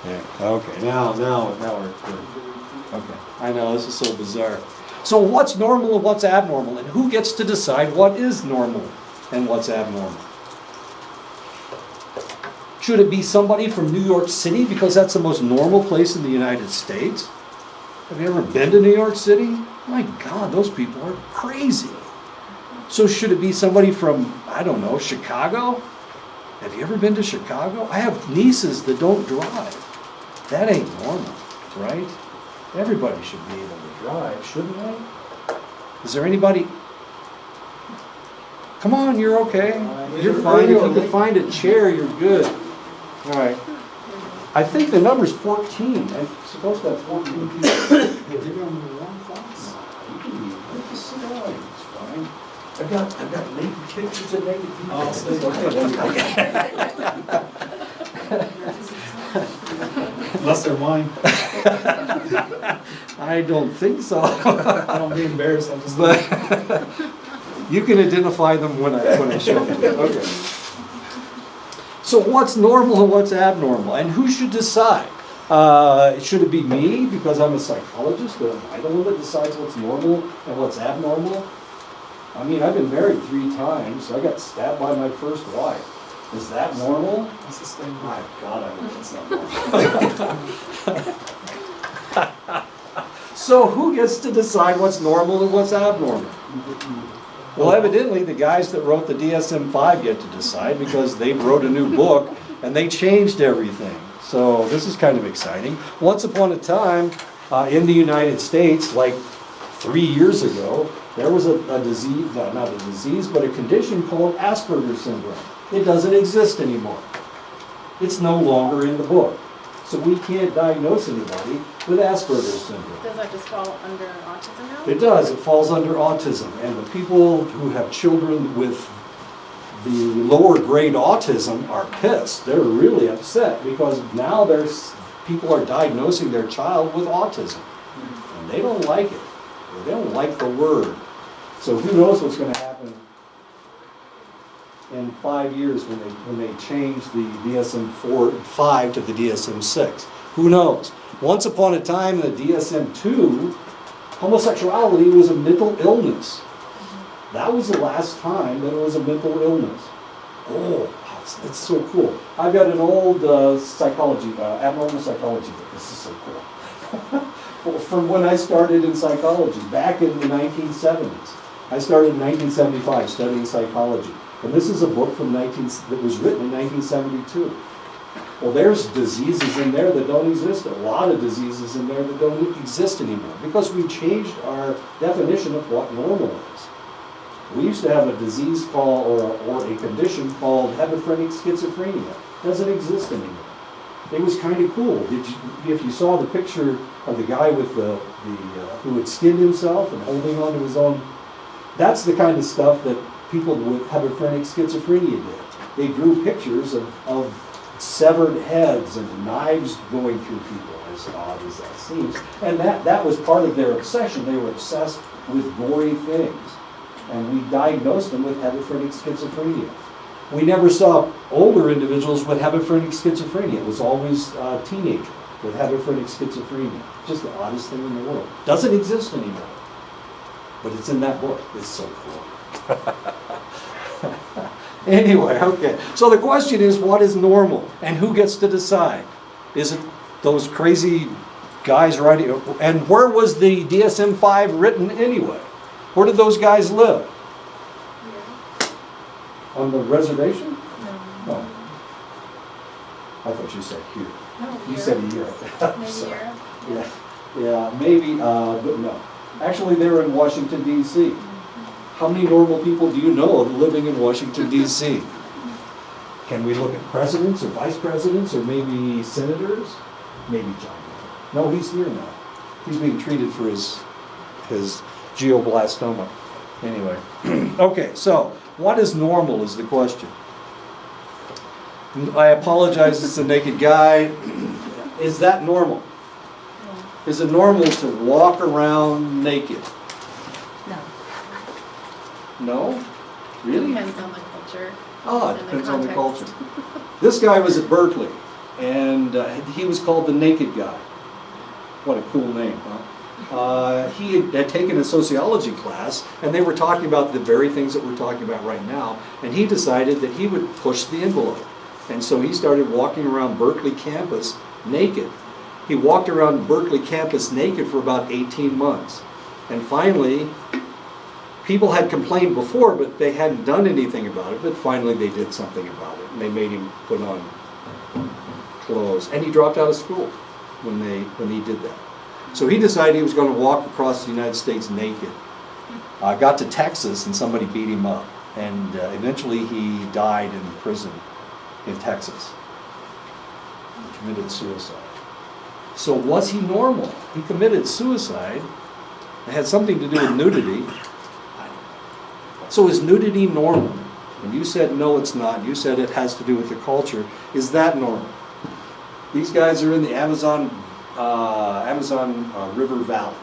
Yeah, okay, now we're good. Okay, I know, this is so bizarre. So what's normal and what's abnormal, and who gets to decide what is normal and what's abnormal? Should it be somebody from New York City because that's the most normal place in the United States? Have you ever been to New York City? My God, those people are crazy. So should it be somebody from, I don't know, Chicago? Have you ever been to Chicago? I have nieces that don't drive. That ain't normal, right? Everybody should be able to drive, shouldn't they? Is there anybody? Come on, you're okay. You're fine. If you can find a chair, you're good. All right. I think the number's 14. I'm supposed to have 14 people. You're on the wrong class. You can be good to sit down. It's fine. I've got naked pictures of naked people. Unless they're mine. I don't think so. I don't be embarrassed. I'll just. You can identify them when I show them. Okay. So what's normal and what's abnormal, and who should decide? Should it be me because I'm a psychologist? Am I the one that decides what's normal and what's abnormal? I mean, I've been married 3 times. I got stabbed by my first wife. Is that normal? That's the same. My God, I hope it's not normal. So who gets to decide what's normal and what's abnormal? Well, evidently the guys that wrote the DSM-5 get to decide because they wrote a new book and they changed everything. So this is kind of exciting. Once upon a time in the United States, like 3 years ago, there was a disease, not a disease, but a condition called Asperger's syndrome. It doesn't exist anymore. It's no longer in the book. So we can't diagnose anybody with Asperger's syndrome. Does that just fall under autism now? It does. It falls under autism. And the people who have children with the lower grade autism are pissed. They're really upset because now people are diagnosing their child with autism. And they don't like it. They don't like the word. So who knows what's going to happen in 5 years when they change the DSM-5 to the DSM-6. Who knows? Once upon a time in the DSM-2, homosexuality was a mental illness. That was the last time that it was a mental illness. Oh, it's so cool. I've got an old psychology, abnormal psychology book. This is so cool. From when I started in psychology, back in the 1970s. I started in 1975 studying psychology. And this is a book that was written in 1972. Well, there's diseases in there that don't exist. A lot of diseases in there that don't exist anymore because we changed our definition of what normal is. We used to have a disease called, or a condition called hebephrenic schizophrenia. It doesn't exist anymore. It was kind of cool. If you saw the picture of the guy with who had skinned himself and holding on to his own, that's the kind of stuff that people with hebephrenic schizophrenia did. They drew pictures of severed heads and knives going through people, as odd as that seems. And that was part of their obsession. They were obsessed with gory things. And we diagnosed them with hebephrenic schizophrenia. We never saw older individuals with hebephrenic schizophrenia. It was always teenagers with hebephrenic schizophrenia. Just the oddest thing in the world. Doesn't exist anymore. But it's in that book. It's so cool. Anyway, okay. So the question is, what is normal? And who gets to decide? Is it those crazy guys writing? And where was the DSM-5 written anyway? Where did those guys live? Yeah. On the reservation? No. Oh. I thought you said here. No, You said Europe. Maybe Europe? Yeah, maybe, but no. Actually, they're in Washington, D.C. How many normal people do you know of living in Washington, D.C.? Can we look at presidents or vice presidents or maybe senators? Maybe John. No, he's here now. He's being treated for his glioblastoma. Anyway. Okay, so what is normal is the question. I apologize, it's a naked guy. Is that normal? No. Is it normal to walk around naked? No. No? Really? Depends on the culture. Oh, it and depends on the context. culture. This guy was at Berkeley. and he was called the Naked Guy. What a cool name, huh? He had taken a sociology class, and they were talking about the very things that we're talking about right now, and he decided that he would push the envelope. And so he started walking around Berkeley campus naked. He walked around Berkeley campus naked for about 18 months. And finally, people had complained before, but they hadn't done anything about it, but finally they did something about it, and they made him put on clothes. And he dropped out of school when he did that. So he decided he was going to walk across the United States naked. Got to Texas, and somebody beat him up. And eventually he died in prison in Texas. He committed suicide. So was he normal? He committed suicide. It had something to do with nudity. So is nudity normal? And you said no, it's not. You said it has to do with the culture. Is that normal? These guys are in the Amazon River Valley.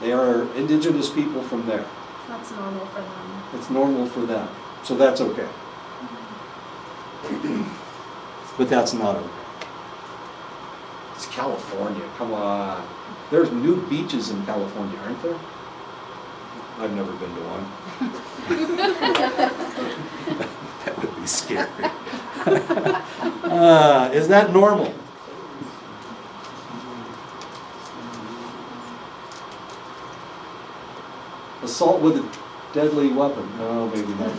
They are indigenous people from there. That's normal for them. It's normal for them. So that's okay. But that's not okay. It's California, come on. There's new beaches in California, aren't there? I've never been to one. That would be scary. Is that normal? Assault with a deadly weapon? No, maybe not.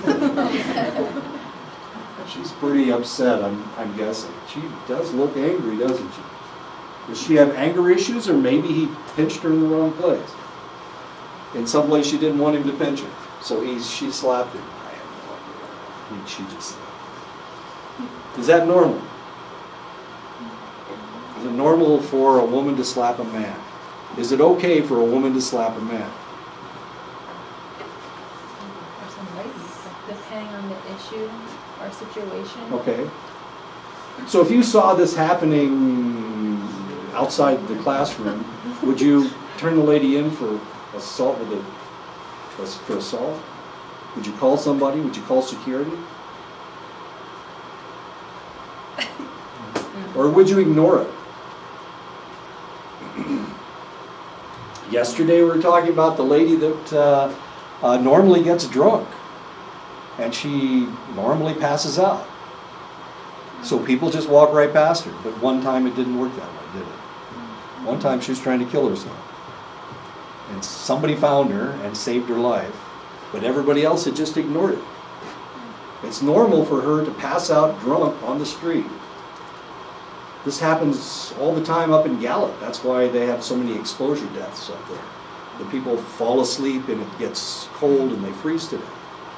She's pretty upset, I'm guessing. She does look angry, doesn't she? Does she have anger issues, or maybe he pinched her in the wrong place? In some place she didn't want him to pinch her, so she slapped him. I have no idea. She just... Is that normal? Is it normal for a woman to slap a man? Is it okay for a woman to slap a man? For some ladies, depending on the issue or situation. Okay. So if you saw this happening outside the classroom, would you turn the lady in for assault for assault? Would you call somebody? Would you call security? Or would you ignore it? Yesterday we were talking about the lady that normally gets drunk, and she normally passes out. So people just walk right past her. But one time it didn't work that way, did it? One time she was trying to kill herself. And somebody found her and saved her life. But everybody else had just ignored it. It's normal for her to pass out drunk on the street. This happens all the time up in Gallup. That's why they have so many exposure deaths up there. The people fall asleep and it gets cold and they freeze to death.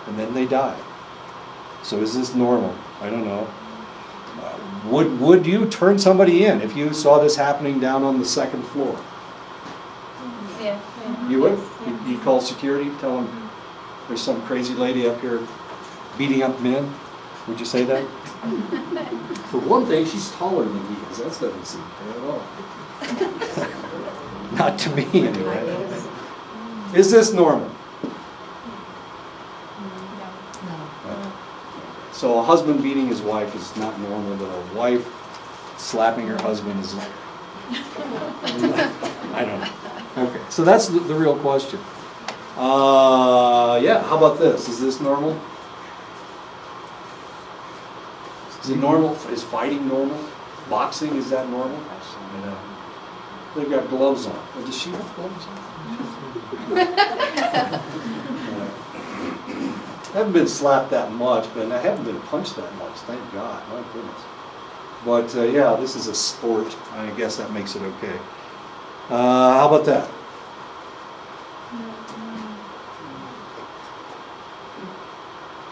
And then they die. So is this normal? I don't know. Would you turn somebody in if you saw this happening down on the second floor? Yeah. You would? Yeah. You'd call security, tell them there's some crazy lady up here beating up men? Would you say that? For one thing, she's taller than he is. That doesn't seem fair at all. Not to me, anyway. Is this normal? No. So a husband beating his wife is not normal, but a wife slapping her husband is... I don't know. Okay, so that's the real question. Yeah, how about this? Is this normal? Is it normal? Is fighting normal? Boxing, is that normal? I know. They've got gloves on. Well, does she have gloves on? I haven't been slapped that much, but I haven't been punched that much, thank God, my goodness. But yeah, this is a sport. I guess that makes it okay. How about that?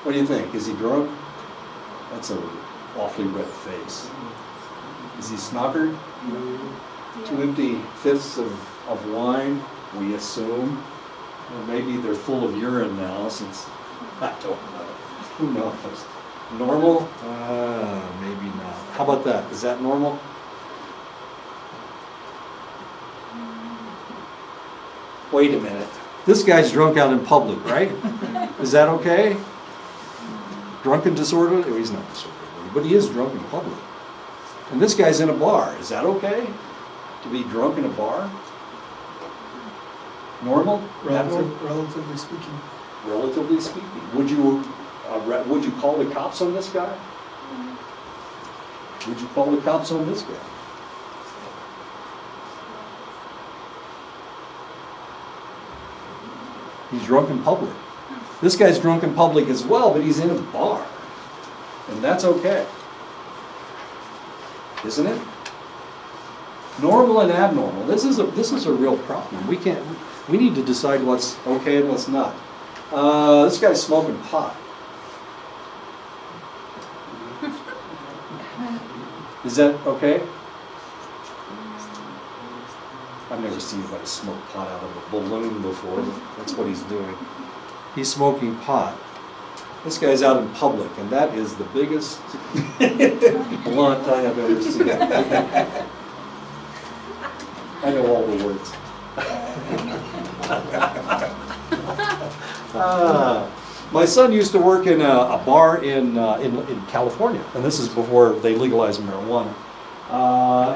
What do you think? Is he drunk? That's an awfully red face. Is he snockered? 2 empty fifths of wine, we assume. Or maybe they're full of urine now, since, I don't know. Who knows? Normal? Maybe not. How about that? Is that normal? Wait a minute. This guy's drunk out in public, right? Is that okay? Drunken disorderly? Oh, he's not disorderly, but he is drunk in public. And this guy's in a bar. Is that okay? To be drunk in a bar? Normal? Abnormal? Relatively speaking. Relatively speaking. Would you call the cops on this guy? Would you call the cops on this guy? He's drunk in public. This guy's drunk in public as well, but he's in a bar. And that's okay. Isn't it? Normal and abnormal. This is a real problem. We need to decide what's okay and what's not. This guy's smoking pot. Is that okay? I've never seen anybody smoke pot out of a balloon before. That's what he's doing. He's smoking pot. This guy's out in public, and that is the biggest blunt I have ever seen. I know all the words. My son used to work in a bar in California, and this is before they legalized marijuana.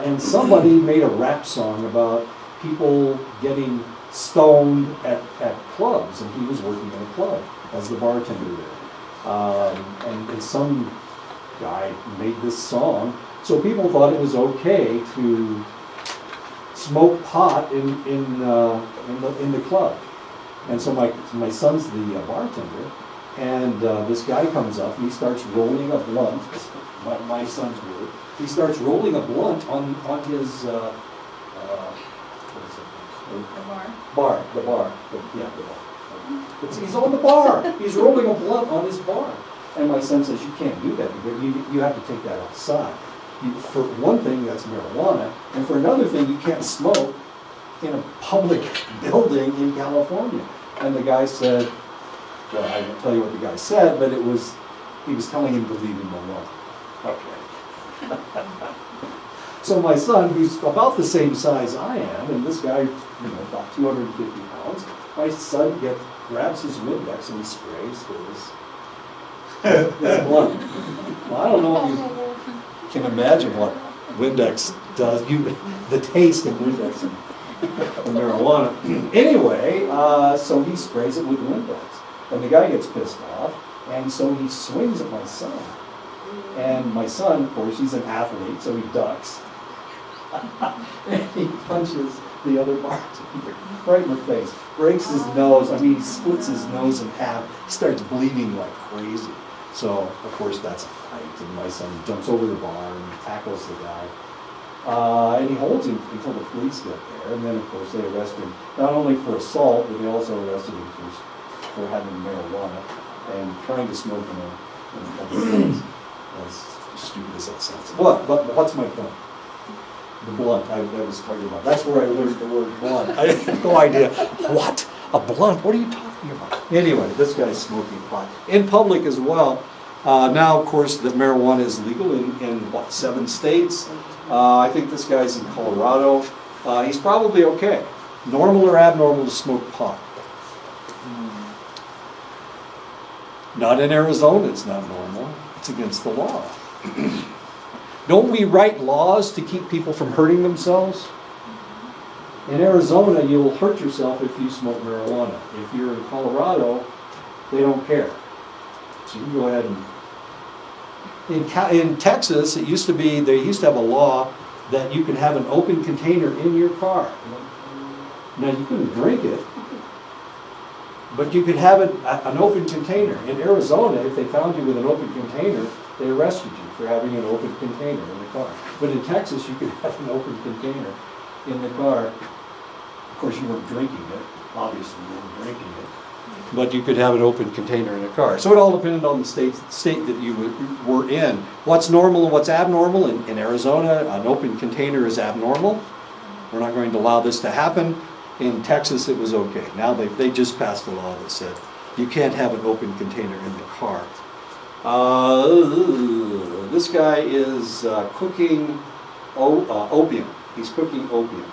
And somebody made a rap song about people getting stoned at clubs, and he was working in a club as the bartender there. And some guy made this song, so people thought it was okay to smoke pot in the club. And so my son's the bartender, and this guy comes up and he starts rolling a blunt. My son's word. He starts rolling a blunt on his what is it? The bar. The bar. He's on the bar. He's rolling a blunt on his bar. And my son says, you can't do that. You have to take that outside. For one thing, that's marijuana. And for another thing, you can't smoke in a public building in California. And the guy said, well, I won't tell you what the guy said, but he was telling him to leave him alone. Okay. So my son, who's about the same size I am, and this guy, about 250 pounds, my son grabs his Windex and he sprays his blunt. Well, I don't know if you can imagine what Windex does. The taste of Windex and marijuana. Anyway, so he sprays it with Windex. And the guy gets pissed off, and so he swings at my son. And my son, of course, he's an athlete, so he ducks. And he punches the other bartender right in the face, breaks his nose. I mean, he splits his nose in half. He starts bleeding like crazy. So, of course, that's a fight. And my son jumps over the bar and tackles the guy. And he holds him until the police get there. And then, of course, they arrest him, not only for assault, but they also arrested him for having marijuana and trying to smoke in a public place. As stupid as that sounds. But what's my point? The blunt I was talking about. That's where I learned the word blunt. I had no idea. What? A blunt? What are you talking about? Anyway, this guy's smoking pot. In public as well. Now, of course, the marijuana is legal in 7 states? I think this guy's in Colorado. He's probably okay. Normal or abnormal to smoke pot? Not in Arizona, it's not normal. It's against the law. Don't we write laws to keep people from hurting themselves? In Arizona, you'll hurt yourself if you smoke marijuana. If you're in Colorado, they don't care. So you can go ahead and... In Texas, they used to have a law that you could have an open container in your car. Now, you couldn't drink it, but you could have an open container. In Arizona, if they found you with an open container, they arrested you for having an open container in the car. But in Texas, you could have an open container in the car. Of course, you weren't drinking it. Obviously, you weren't drinking it. But you could have an open container in a car. So it all depended on the state that you were in. What's normal and what's abnormal? In Arizona, an open container is abnormal. We're not going to allow this to happen. In Texas, it was okay. Now they just passed a law that said you can't have an open container in the car. This guy is cooking opium. He's cooking opium.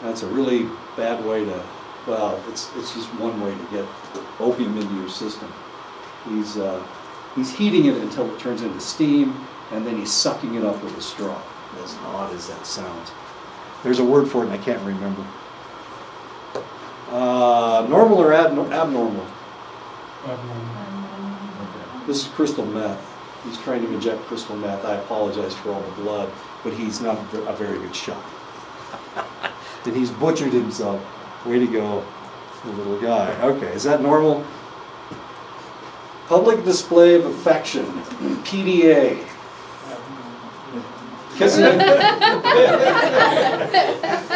That's a really bad way to, well, it's just one way to get opium into your system. He's heating it until it turns into steam, and then he's sucking it up with a straw. as odd as that sounds. There's a word for it and I can't remember. Normal or abnormal? This is crystal meth. He's trying to inject crystal meth. I apologize for all the blood, but he's not a very good shot. And he's butchered himself. Way to go, little guy. Okay, is that normal? Public display of affection, PDA. Kissing.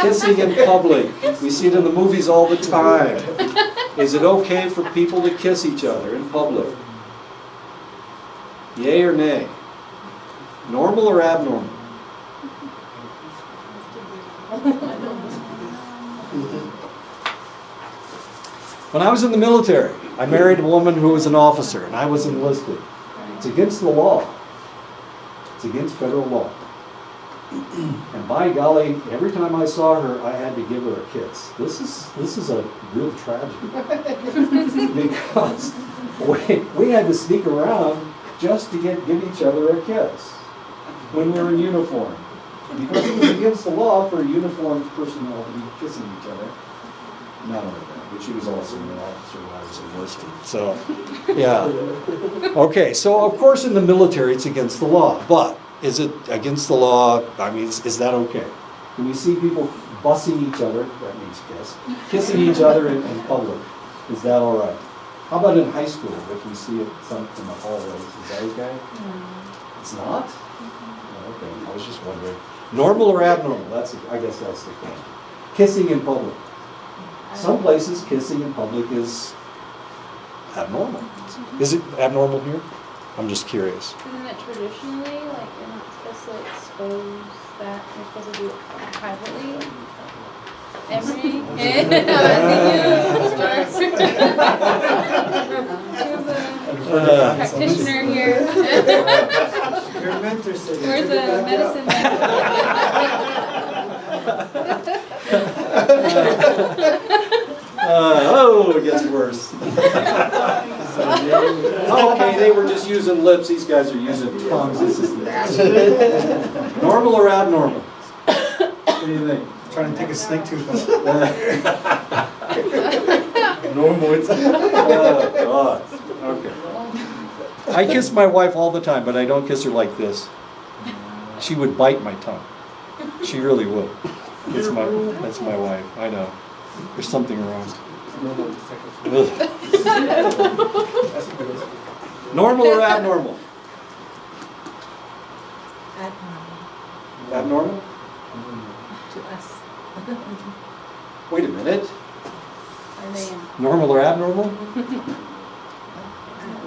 Kissing in public. We see it in the movies all the time. Is it okay for people to kiss each other in public? Yay or nay? Normal or abnormal? When I was in the military, I married a woman who was an officer, and I was enlisted. It's against the law. It's against federal law. And by golly, every time I saw her, I had to give her a kiss. This is a real tragedy. Because we had to sneak around just to give each other a kiss when we were in uniform. Because it was against the law for uniformed personnel to be kissing each other. Not only that, but she was also an officer when I was enlisted. So, yeah. Okay, so of course in the military it's against the law, but is it against the law? I mean, is that okay? When you see people bussing each other, that means kiss, kissing each other in public, is that all right? How about in high school, if we see it in the hallways, is that okay? It's not? Oh, okay, I was just wondering. Normal or abnormal? I guess that's the question. Kissing in public. Some places kissing in public is abnormal. Is it abnormal here? I'm just curious. Isn't it traditionally, like, you're not supposed to expose that, you're supposed to do it privately? Every? Practitioner here. Your mentor said. Where's the medicine man? Oh, it gets worse. Okay, they were just using lips. These guys are using tongues. This is nasty. Normal or abnormal? What do you think? Trying to take a snake tooth out. Normal. Oh, God. Okay. I kiss my wife all the time, but I don't kiss her like this. She would bite my tongue. She really would. That's my wife. I know. There's something wrong. Normal or abnormal? Abnormal? To us. Wait a minute. Are they in? Normal or abnormal? I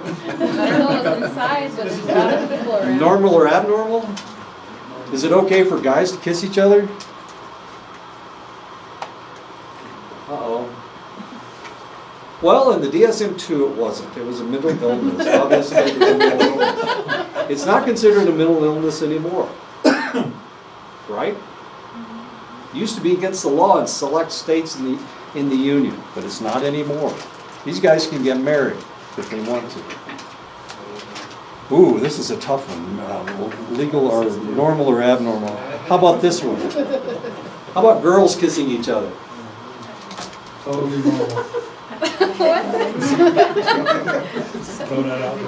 don't know what's inside, but there's a lot of people around. Normal or abnormal? Is it okay for guys to kiss each other? Uh-oh. Well, in the DSM-2 it wasn't. It was a mental illness. Obviously, it was a mental illness. It's not considered a mental illness anymore. Right? It used to be against the law in select states in the Union, but it's not anymore. These guys can get married if they want to. Ooh, this is a tough one. Legal or normal or abnormal? How about this one? How about girls kissing each other? Totally normal. What? Just throw that out there.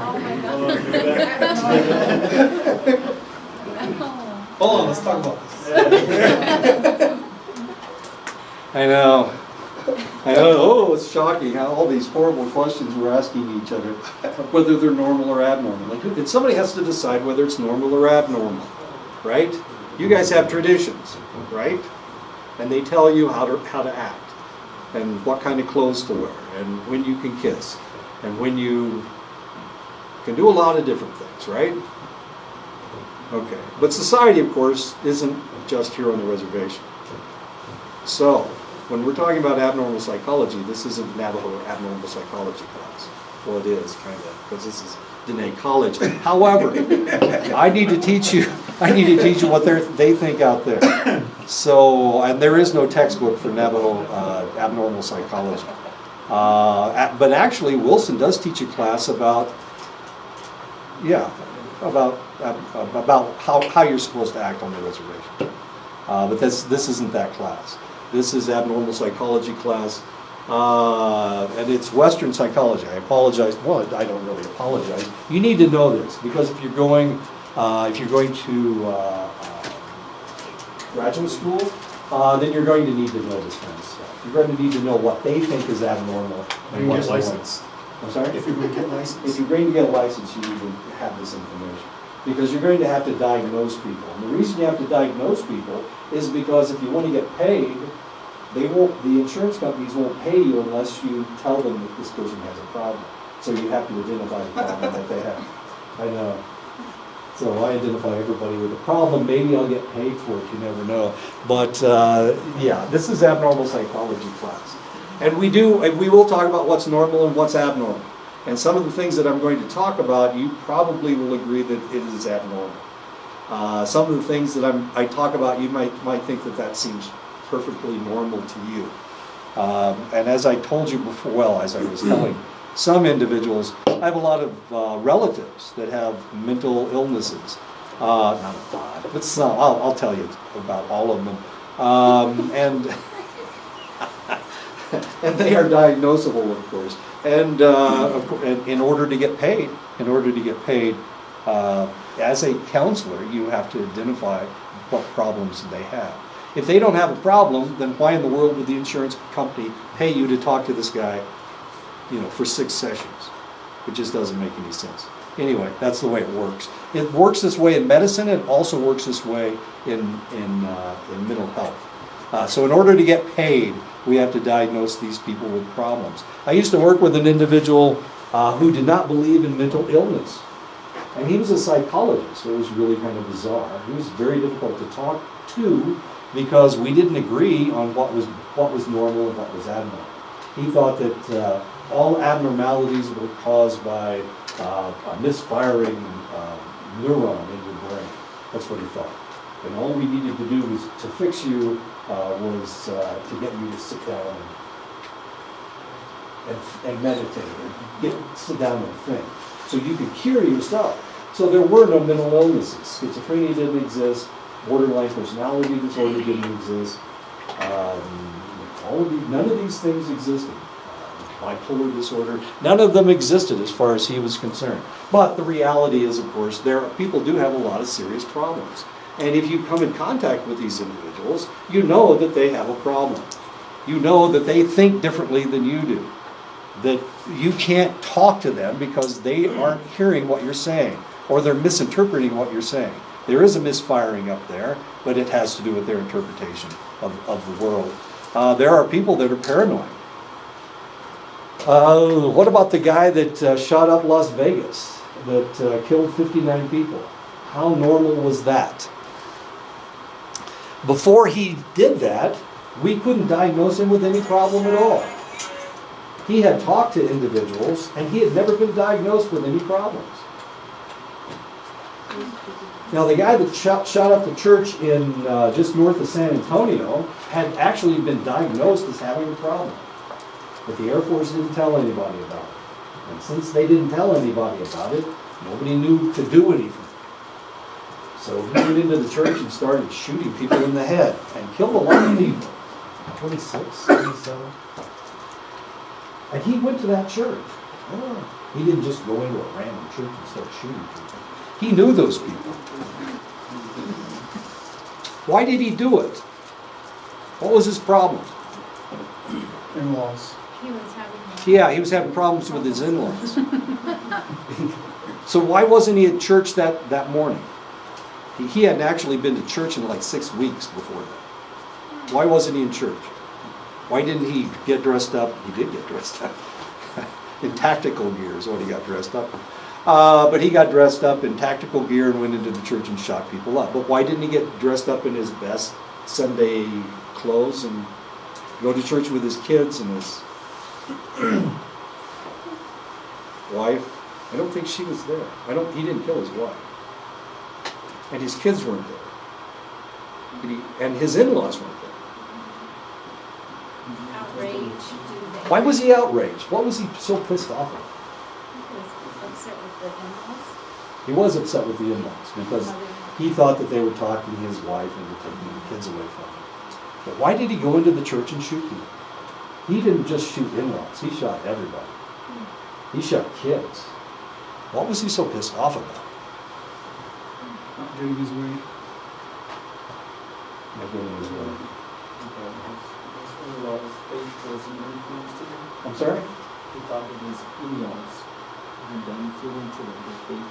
No. Hold on, let's talk about this. I know. Oh, it's shocking how all these horrible questions we're asking each other, whether they're normal or abnormal. And somebody has to decide whether it's normal or abnormal, right? You guys have traditions, right? And they tell you how to act, and what kind of clothes to wear, and when you can kiss, and when you can do a lot of different things, right? Okay. But society, of course, isn't just here on the reservation. So, when we're talking about abnormal psychology, this isn't Navajo abnormal psychology class. Well, it is, kind of, because this is Dene College. However, I need to teach you what they think out there. So, and there is no textbook for Navajo abnormal psychology. But actually, Wilson does teach a class about about how you're supposed to act on the reservation. But this isn't that class. This is abnormal psychology class, and it's Western psychology. I apologize. Well, I don't really apologize. You need to know this because if you're going to graduate school, then you're going to need to know this kind of stuff. You're going to need to know what they think is abnormal You and what's get normal. licensed. I'm sorry? If you're going to get licensed. If you're going to get a license, you need to have this information. Because you're going to have to diagnose people. And the reason you have to diagnose people is because if you want to get paid, the insurance companies won't pay you unless you tell them that this person has a problem. So you have to identify the problem that they have. I know. So I identify everybody with a problem. Maybe I'll get paid for it, you never know. But yeah, this is abnormal psychology class. And we will talk about what's normal and what's abnormal. And some of the things that I'm going to talk about, you probably will agree that it is abnormal. Some of the things that I talk about, you might think that seems perfectly normal to you. And as I told you before, well, as I was telling some individuals, I have a lot of relatives that have mental illnesses. Not a lot, but some. I'll tell you about all of them. And and they are diagnosable, of course. And in order to get paid, as a counselor, you have to identify what problems they have. If they don't have a problem, then why in the world would the insurance company pay you to talk to this guy, for 6 sessions? It just doesn't make any sense. Anyway, that's the way it works. It works this way in medicine. It also works this way in mental health. So in order to get paid, we have to diagnose these people with problems. I used to work with an individual who did not believe in mental illness. And he was a psychologist, so it was really kind of bizarre. He was very difficult to talk to because we didn't agree on what was normal and what was abnormal. He thought that all abnormalities were caused by a misfiring neuron in your brain. That's what he thought. And all we needed to do was to fix you was to get you to sit down and meditate, and sit down and think, so you could cure yourself. So there were no mental illnesses. Schizophrenia didn't exist. Borderline personality disorder didn't exist. None of these things existed. Bipolar disorder, none of them existed as far as he was concerned. But the reality is, of course, people do have a lot of serious problems. And if you come in contact with these individuals, you know that they have a problem. You know that they think differently than you do. That you can't talk to them because they aren't hearing what you're saying, or they're misinterpreting what you're saying. There is a misfiring up there, but it has to do with their interpretation of the world. There are people that are paranoid. What about the guy that shot up Las Vegas, that killed 59 people? How normal was that? Before he did that, we couldn't diagnose him with any problem at all. He had talked to individuals, and he had never been diagnosed with any problems. Now, the guy that shot up the church in just north of San Antonio had actually been diagnosed as having a problem. But the Air Force didn't tell anybody about it. And since they didn't tell anybody about it, nobody knew to do anything. So he went into the church and started shooting people in the head and killed a lot of people. 26, 27. And he went to that church. He didn't just go into a random church and start shooting people. He knew those people. Why did he do it? What was his problem? In-laws. He was having problems with his in-laws. So why wasn't he at church that morning? He hadn't actually been to church in like 6 weeks before that. Why wasn't he in church? Why didn't he get dressed up? He did get dressed up. In tactical gear is what he got dressed up in. But he got dressed up in tactical gear and went into the church and shot people up. But why didn't he get dressed up in his best Sunday clothes and go to church with his kids and his wife? I don't think she was there. He didn't kill his wife. And his kids weren't there. And his in-laws weren't there. Outraged. Why was he outraged? What was he so pissed off about? He was upset with the in-laws. He was upset with the in-laws because he thought that they were talking his wife into taking the kids away from him. But why did he go into the church and shoot people? He didn't just shoot in-laws, he shot everybody. He shot kids. What was he so pissed off about? Not getting his way. Not getting his way. I'm sorry? He thought that his in-laws had done influence to their faith.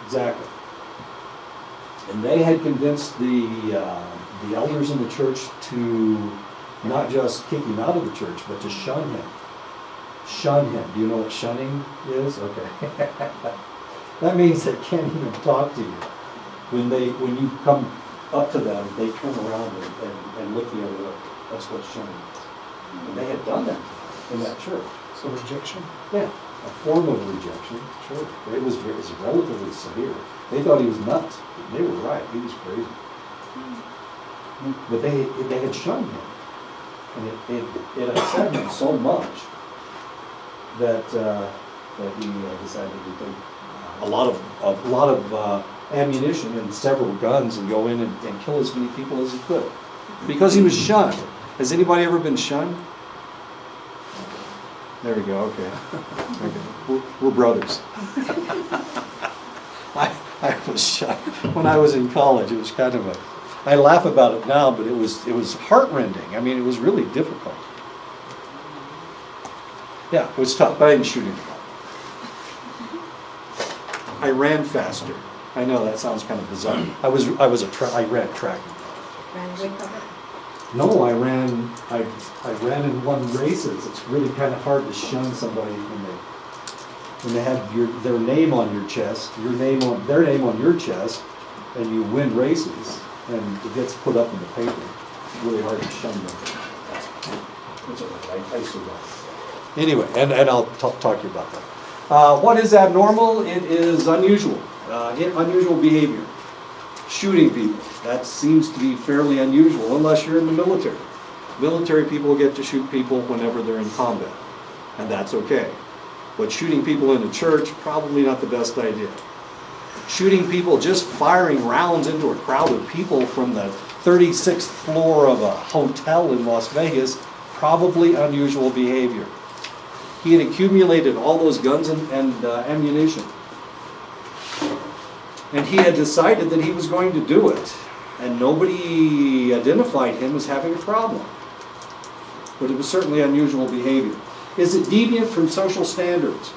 Exactly. And they had convinced the elders in the church to not just kick him out of the church, but to shun him. Shun him. Do you know what shunning is? Okay. That means they can't even talk to you. When you come up to them, they turn around and look the other way. That's what shunning is. And they had done that in that church. So rejection? Yeah, a form of rejection, sure. It was relatively severe. They thought he was nuts. They were right, he was crazy. But they had shunned him. And it upset him so much that he decided to take a lot of ammunition and several guns and go in and kill as many people as he could. Because he was shunned. Has anybody ever been shunned? There we go, okay. We're brothers. I was shunned. When I was in college, it was kind of I laugh about it now, but it was heartrending. I mean, it was really difficult. Yeah, it was tough, but I didn't shoot anybody. I ran faster. I know that sounds kind of bizarre. I ran track. No, I ran and won races. It's really kind of hard to shun somebody when they have their name on your chest, their name on your chest, and you win races, and it gets put up in the paper. It's really hard to shun them. It's all right. I survived. Anyway, and I'll talk to you about that. What is abnormal? It is unusual. Unusual behavior. Shooting people. That seems to be fairly unusual unless you're in the military. Military people get to shoot people whenever they're in combat, and that's okay. But shooting people in a church, probably not the best idea. Shooting people, just firing rounds into a crowd of people from the 36th floor of a hotel in Las Vegas, probably unusual behavior. He had accumulated all those guns and ammunition. And he had decided that he was going to do it. And nobody identified him as having a problem. But it was certainly unusual behavior. Is it deviant from social standards?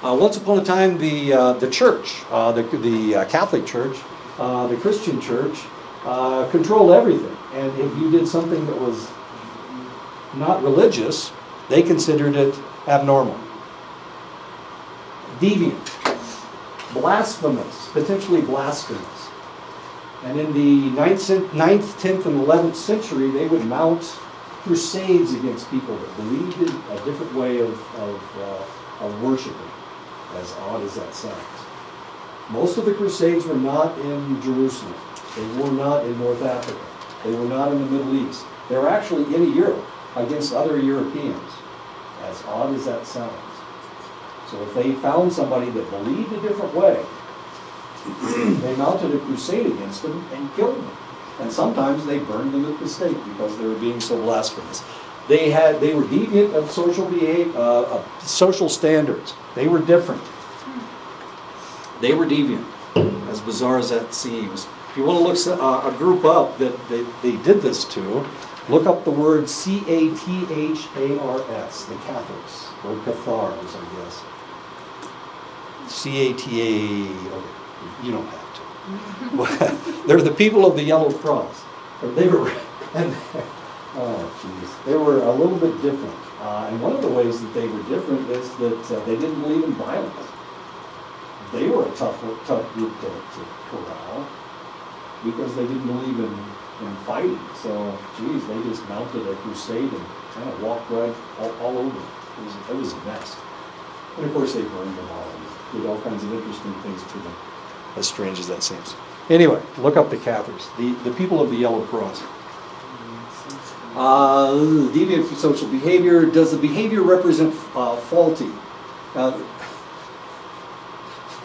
Once upon a time, the church, the Catholic Church, the Christian Church, controlled everything. And if you did something that was not religious, they considered it abnormal. Deviant. Blasphemous, potentially blasphemous. And in the 9th, 10th, and 11th century, they would mount crusades against people that believed in a different way of worshiping, as odd as that sounds. Most of the crusades were not in Jerusalem. They were not in North Africa. They were not in the Middle East. They were actually in Europe against other Europeans, as odd as that sounds. So if they found somebody that believed a different way, they mounted a crusade against them and killed them. And sometimes they burned them at the stake because they were being so blasphemous. They were deviant of social standards. They were different. They were deviant, as bizarre as that seems. If you want to look a group up that they did this to, look up the word Cathars, the Catholics, or Cathars, I guess. C-A-T-A, okay, you don't have to. They're the people of the Yellow Cross. They were, they were a little bit different. And one of the ways that they were different is that they didn't believe in violence. They were a tough group to corral because they didn't believe in fighting. So, geez, they just mounted a crusade and kind of walked right all over. It was a mess. And of course, they burned them all and did all kinds of interesting things to them, as strange as that seems. Anyway, look up the Cathars, the people of the Yellow Cross. Deviant from social behavior. Does the behavior represent faulty?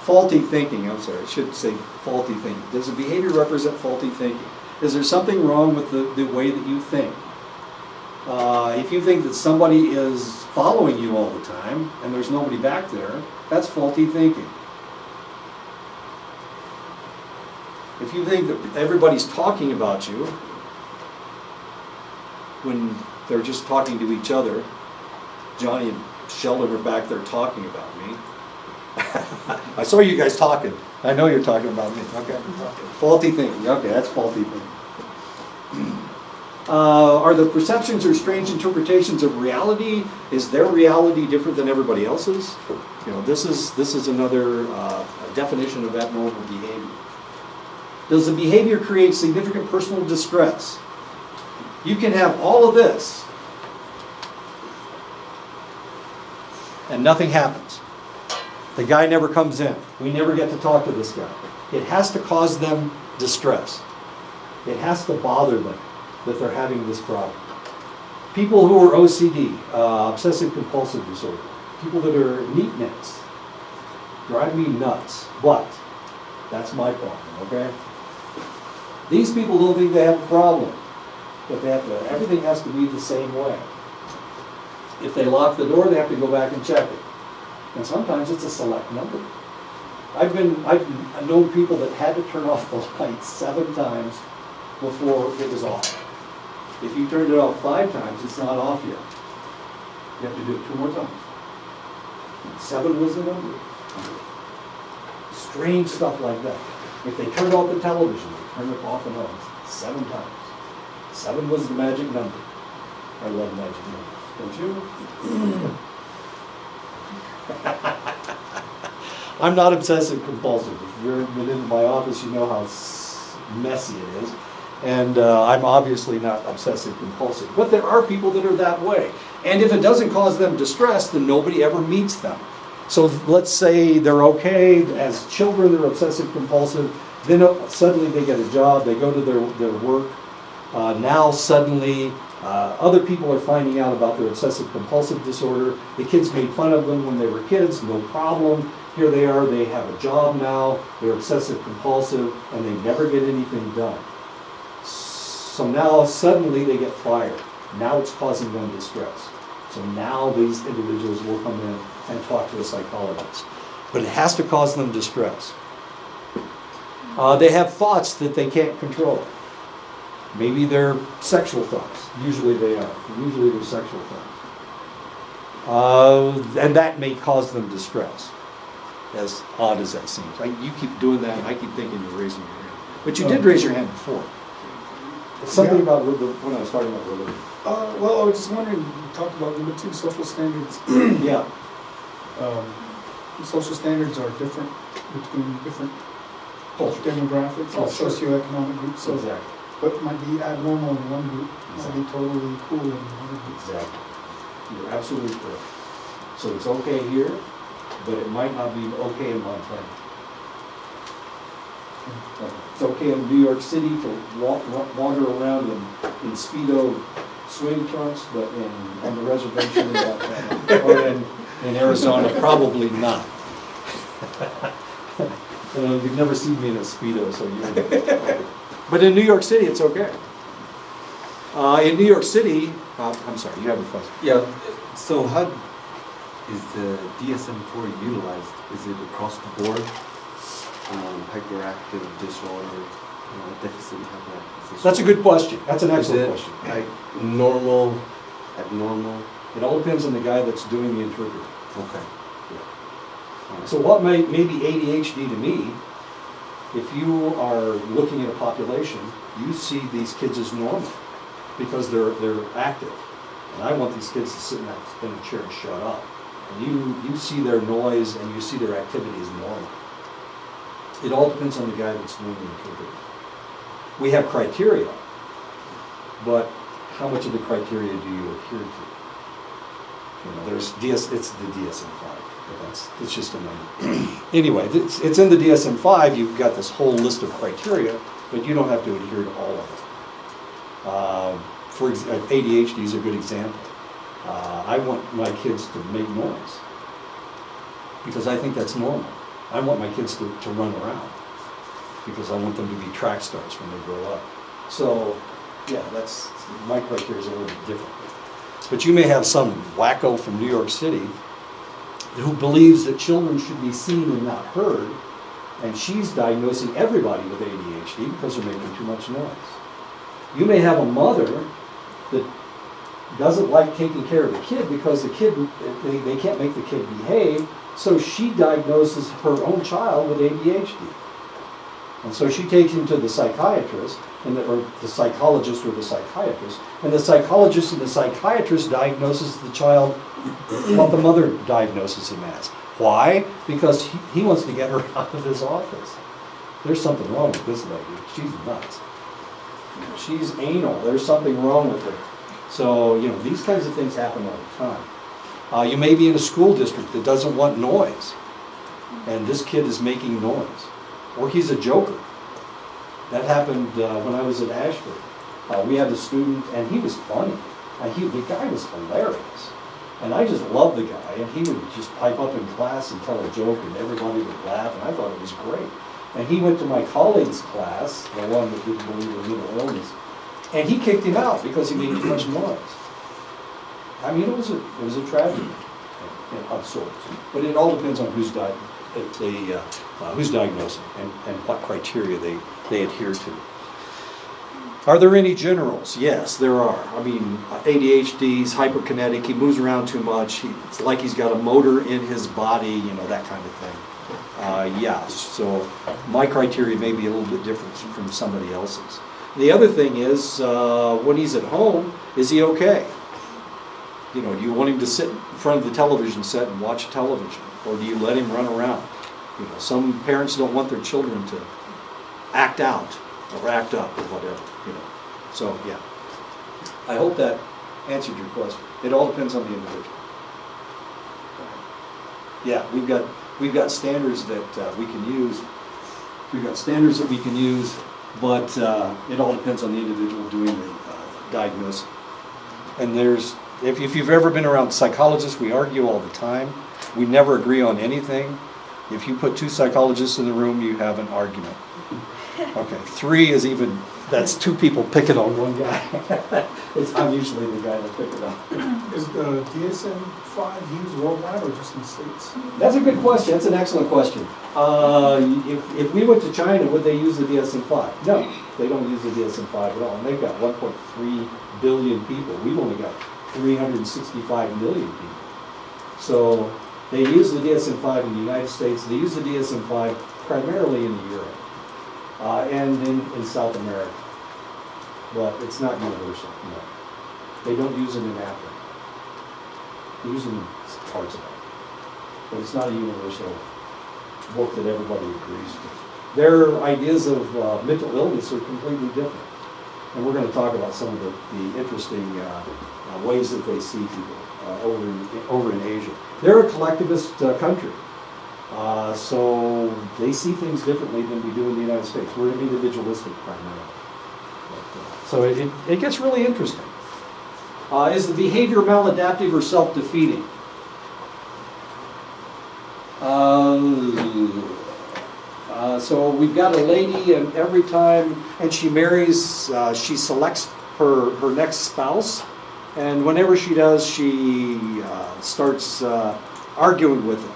faulty thinking, I'm sorry, I should say faulty thinking. Does the behavior represent faulty thinking? Is there something wrong with the way that you think? If you think that somebody is following you all the time and there's nobody back there, that's faulty thinking. If you think that everybody's talking about you when they're just talking to each other, Johnny and Sheldon are back there talking about me. I saw you guys talking. I know you're talking about me. Okay. Faulty thinking. Okay, that's faulty thinking. Are the perceptions or strange interpretations of reality, is their reality different than everybody else's? You know, this is another definition of abnormal behavior. Does the behavior create significant personal distress? You can have all of this and nothing happens. The guy never comes in. We never get to talk to this guy. It has to cause them distress. It has to bother them that they're having this problem. People who are OCD, obsessive compulsive disorder, people that are neatness, drive me nuts, but that's my problem, okay? These people don't think they have a problem, but everything has to be the same way. If they lock the door, they have to go back and check it. And sometimes it's a select number. I've known people that had to turn off the lights 7 times before it was off. If you turned it off 5 times, it's not off yet. You have to do it 2 more times. 7 was the number. Strange stuff like that. If they turned off the television, they turned it off and on 7 times. 7 was the magic number. I love magic numbers, don't you? I'm not obsessive compulsive. If you've been in my office, you know how messy it is. And I'm obviously not obsessive compulsive. But there are people that are that way. And if it doesn't cause them distress, then nobody ever meets them. So let's say they're okay, as children they're obsessive compulsive, then suddenly they get a job, they go to their work. Now suddenly other people are finding out about their obsessive compulsive disorder. The kids made fun of them when they were kids, no problem. Here they are, they have a job now, they're obsessive compulsive, and they never get anything done. So now suddenly they get fired. Now it's causing them distress. So now these individuals will come in and talk to a psychologist. But it has to cause them distress. They have thoughts that they can't control. Maybe they're sexual thoughts. Usually they are. Usually they're sexual thoughts. And that may cause them distress, as odd as that seems. You keep doing that, and I keep thinking you're raising your hand. But you did raise your hand before. It's something about when I was talking about religion. Well, I was just wondering, you talked about limiting social standards. Yeah. Social standards are different between different Culture. demographics Oh, or sure. socioeconomic groups. So Exactly. what might be abnormal in one group might be totally cool in another group. Exactly. You're absolutely correct. So it's okay here, but it might not be okay in Montana. It's okay in New York City to wander around in Speedo swing trunks, but on the reservation in Montana or in Arizona, probably not. You've never seen me in a Speedo, so you're. But in New York City, it's okay. In New York City, I'm sorry, you have a question. Yeah, so how is the DSM-4 utilized? Is it across the board? Hyperactive disorder, deficit hyperactive. That's a good question. That's an excellent Is it question. like normal, abnormal? It all depends on the guy that's doing the interpreting. Okay. So what may be ADHD to me, if you are looking at a population, you see these kids as normal because they're active. And I want these kids to sit in a chair and shut up. And you see their noise and you see their activity as normal. It all depends on the guy that's doing the interpreting. We have criteria, but how much of the criteria do you adhere to? It's the DSM-5. It's just a number. Anyway, it's in the DSM-5. You've got this whole list of criteria, but you don't have to adhere to all of it. For example, ADHD is a good example. I want my kids to make noise because I think that's normal. I want my kids to run around because I want them to be track stars when they grow up. So, yeah, that's, my criteria is a little bit different. But you may have some wacko from New York City who believes that children should be seen and not heard, and she's diagnosing everybody with ADHD because they're making too much noise. You may have a mother that doesn't like taking care of the kid because the kid, they can't make the kid behave, so she diagnoses her own child with ADHD. And so she takes him to the psychiatrist, or the psychologist or the psychiatrist, and the psychologist and the psychiatrist diagnoses the child what the mother diagnoses him as. Why? Because he wants to get her out of his office. There's something wrong with this lady. She's nuts. She's anal. There's something wrong with her. So, these kinds of things happen all the time. You may be in a school district that doesn't want noise, and this kid is making noise. Or he's a joker. That happened when I was at Ashford. We had a student, and he was funny. The guy was hilarious. And I just loved the guy, and he would just pipe up in class and tell a joke, and everybody would laugh, and I thought it was great. And he went to my colleague's class, the one that didn't believe in mental illness, and he kicked him out because he made too much noise. I mean, it was a tragedy of sorts. But it all depends on who's diagnosing and what criteria they adhere to. Are there any generals? Yes, there are. I mean, ADHD's hyperkinetic, he moves around too much, it's like he's got a motor in his body, that kind of thing. Yeah, so my criteria may be a little bit different from somebody else's. The other thing is, when he's at home, is he okay? Do you want him to sit in front of the television set and watch television? Or do you let him run around? Some parents don't want their children to act out or act up or whatever, So, yeah. I hope that answered your question. It all depends on the individual. Yeah, we've got standards that we can use. We've got standards that we can use, but it all depends on the individual doing the diagnosis. And if you've ever been around psychologists, we argue all the time. We never agree on anything. If you put two psychologists in the room, you have an argument. Okay, three is even, that's two people picking on one guy. I'm usually the guy that pick it up. Is the DSM-5 used worldwide or just in the States? That's a good question. That's an excellent question. If we went to China, would they use the DSM-5? No, they don't use the DSM-5 at all. And they've got 1.3 billion people. We've only got 365 million people. So they use the DSM-5 in the United States. They use the DSM-5 primarily in Europe and in South America. But it's not universal, no. They don't use it in Africa. They use it in parts of it. But it's not a universal book that everybody agrees to. Their ideas of mental illness are completely different. And we're going to talk about some of the interesting ways that they see people over in Asia. They're a collectivist country. So they see things differently than we do in the United States. We're individualistic primarily. So it gets really interesting. Is the behavior maladaptive or self-defeating? So we've got a lady, and every time, and she marries, she selects her next spouse, and whenever she does, she starts arguing with him.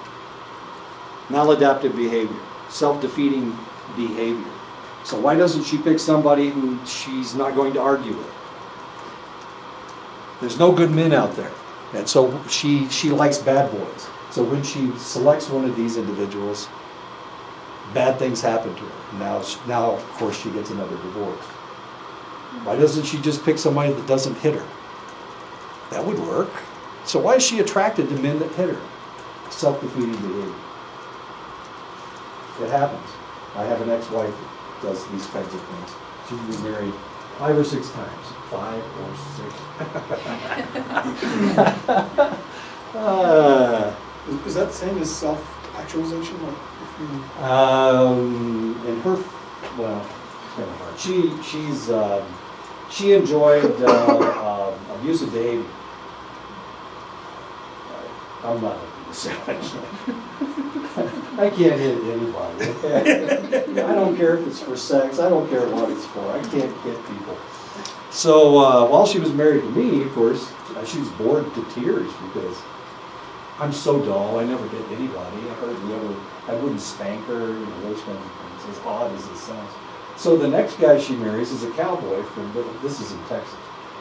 Maladaptive behavior, self-defeating behavior. So why doesn't she pick somebody who she's not going to argue with? There's no good men out there. And so she likes bad boys. So when she selects one of these individuals, bad things happen to her. Now of course, she gets another divorce. Why doesn't she just pick somebody that doesn't hit her? That would work. So why is she attracted to men that hit her? Self-defeating behavior. It happens. I have an ex-wife that does these kinds of things. She's been married 5 or 6 times. 5 or 6. Is that the same as self-actualization? Like if you... In her, well, it's kind of hard. She enjoyed abusive behavior. I'm not. I can't hit anybody, okay? I don't care if it's for sex, I don't care what it's for, I can't hit people. So while she was married to me, of course, she was bored to tears because I'm so dull, I never hit anybody. I wouldn't spank her, those kinds of things, as odd as it sounds. So the next guy she marries is a cowboy from, this is in Texas.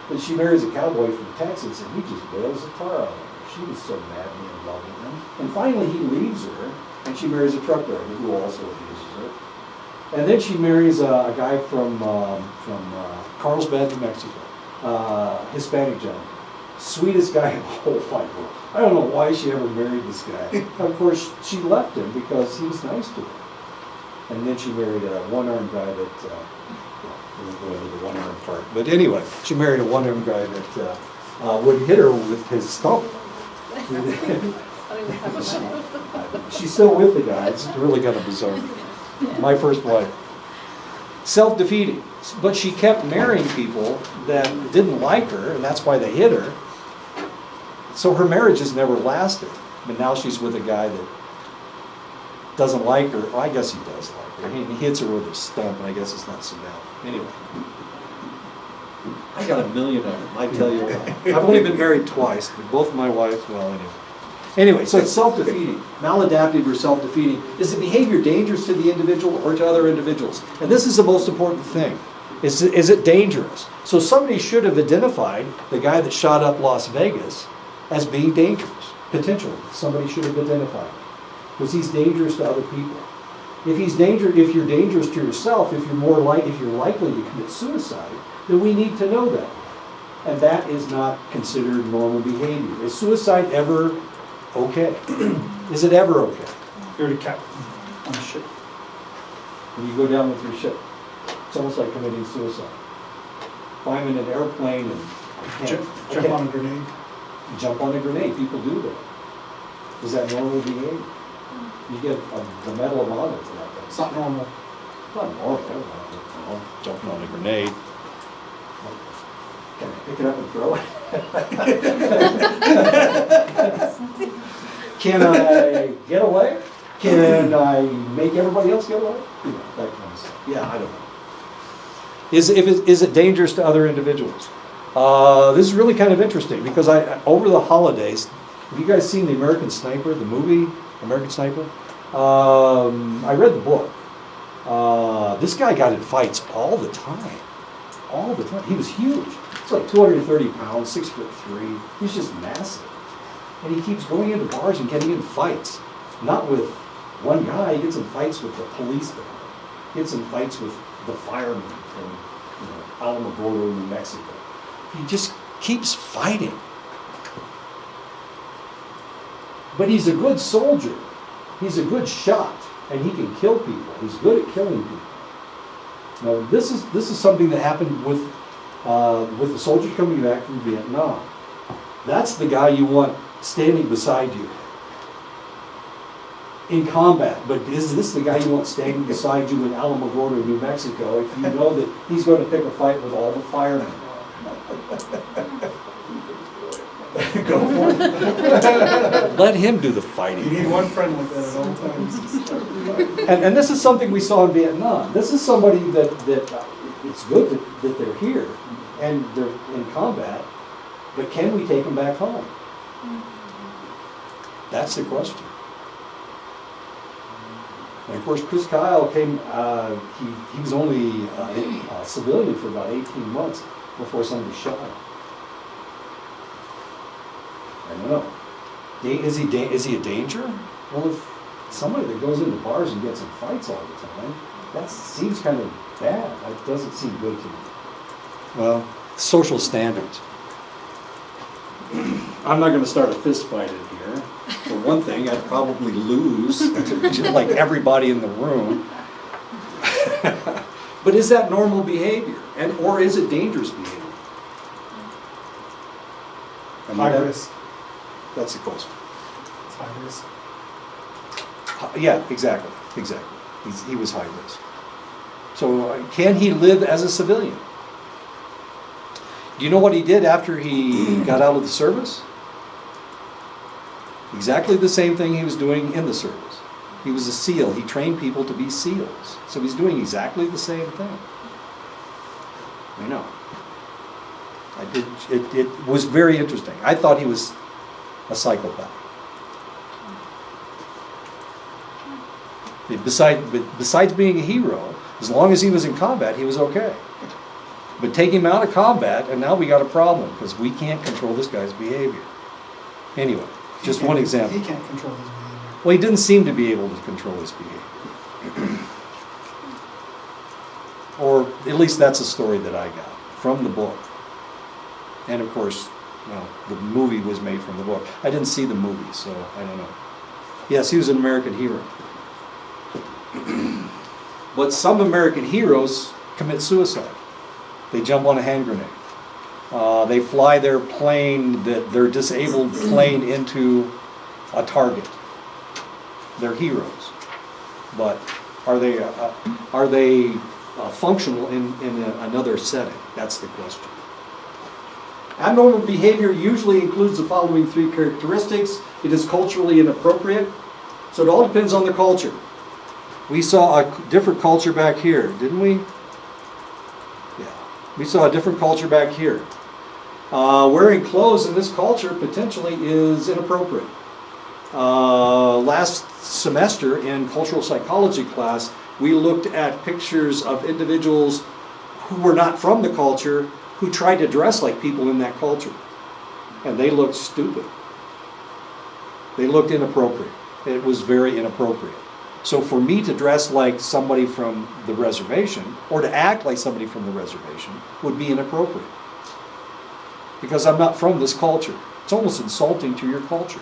But she marries a cowboy from Texas and he just bails the tar out of her. She was so madly in love with him. And finally he leaves her and she marries a truck driver who also abuses her. And then she marries a guy from Carlsbad, New Mexico, Hispanic gentleman. Sweetest guy in the whole wide world. I don't know why she ever married this guy. Of course, she left him because he was nice to her. And then she married a one-armed guy that, we won't go into the one-armed part. But anyway, she married a one-armed guy that would hit her with his stump. She's still with the guy. It's really kind of bizarre. My first wife. Self-defeating. But she kept marrying people that didn't like her, and that's why they hit her. So her marriages never lasted. But now she's with a guy that doesn't like her. Well, I guess he does like her. He hits her with a stump, and I guess it's not so bad. Anyway. I got a million of them, I tell you what. I've only been married twice, but both my wives, well, anyway. Anyway, so it's self-defeating. Maladaptive or self-defeating. Is the behavior dangerous to the individual or to other individuals? And this is the most important thing. Is it dangerous? So somebody should have identified the guy that shot up Las Vegas as being dangerous, potentially. Somebody should have identified him. Because he's dangerous to other people. If you're dangerous to yourself, if you're likely to commit suicide, then we need to know that. And that is not considered normal behavior. Is suicide ever okay? Is it ever okay? You're the captain on the ship. When you go down with your ship, it's almost like committing suicide. If I'm in an airplane and Jump on a grenade. jump on a grenade, people do that. Is that normal behavior? You get the Medal of Honor for that. It's not normal. It's not normal. Jumping on a grenade. Can I pick it up and throw it? Can I get away? Can I make everybody else get away? That kind of stuff. Yeah, I don't know. Is it dangerous to other individuals? This is really kind of interesting because over the holidays, have you guys seen The American Sniper, the movie American Sniper? I read the book. This guy got in fights all the time. All the time. He was huge. He's like 230 pounds, 6'3". He's just massive. And he keeps going into bars and getting in fights. Not with one guy, he gets in fights with the policeman. He gets in fights with the fireman from Alamogordo, New Mexico. He just keeps fighting. But he's a good soldier. He's a good shot, and he can kill people. He's good at killing people. Now, this is something that happened with the soldiers coming back from Vietnam. That's the guy you want standing beside you in combat. But is this the guy you want standing beside you in Alamogordo, New Mexico, if you know that he's going to pick a fight with all the firemen? Go for it. Let him do the fighting. You need one friend like that at all times. And this is something we saw in Vietnam. This is somebody that it's good that they're here and they're in combat, but can we take them back home? That's the question. And of course, Chris Kyle came, he was only a civilian for about 18 months before somebody shot him. I don't know. Is he a danger? Well, if somebody that goes into bars and gets in fights all the time, that seems kind of bad. That doesn't seem good to me. Well, social standards. I'm not going to start a fist fight in here. For one thing, I'd probably lose to like everybody in the room. But is that normal behavior? Or is it dangerous behavior? High risk. That's the question. It's high risk. Yeah, exactly. He was high risk. So can he live as a civilian? Do you know what he did after he got out of the service? Exactly the same thing he was doing in the service. He was a SEAL. He trained people to be SEALs. So he's doing exactly the same thing. I know. It was very interesting. I thought he was a psychopath. Besides being a hero, as long as he was in combat, he was okay. But take him out of combat, and now we got a problem, because we can't control this guy's behavior. Anyway, just one example. He can't control his behavior. Well, he didn't seem to be able to control his behavior. Or at least that's a story that I got from the book. And of course, well, the movie was made from the book. I didn't see the movie, so I don't know. Yes, he was an American hero. But some American heroes commit suicide. They jump on a hand grenade. They fly their plane, their disabled plane, into a target. They're heroes. But are they functional in another setting? That's the question. Abnormal behavior usually includes the following 3 characteristics. It is culturally inappropriate. So it all depends on the culture. We saw a different culture back here, didn't we? Yeah. We saw a different culture back here. Wearing clothes in this culture potentially is inappropriate. Last semester in cultural psychology class, we looked at pictures of individuals who were not from the culture who tried to dress like people in that culture. And they looked stupid. They looked inappropriate. It was very inappropriate. So for me to dress like somebody from the reservation, or to act like somebody from the reservation, would be inappropriate. Because I'm not from this culture. It's almost insulting to your culture.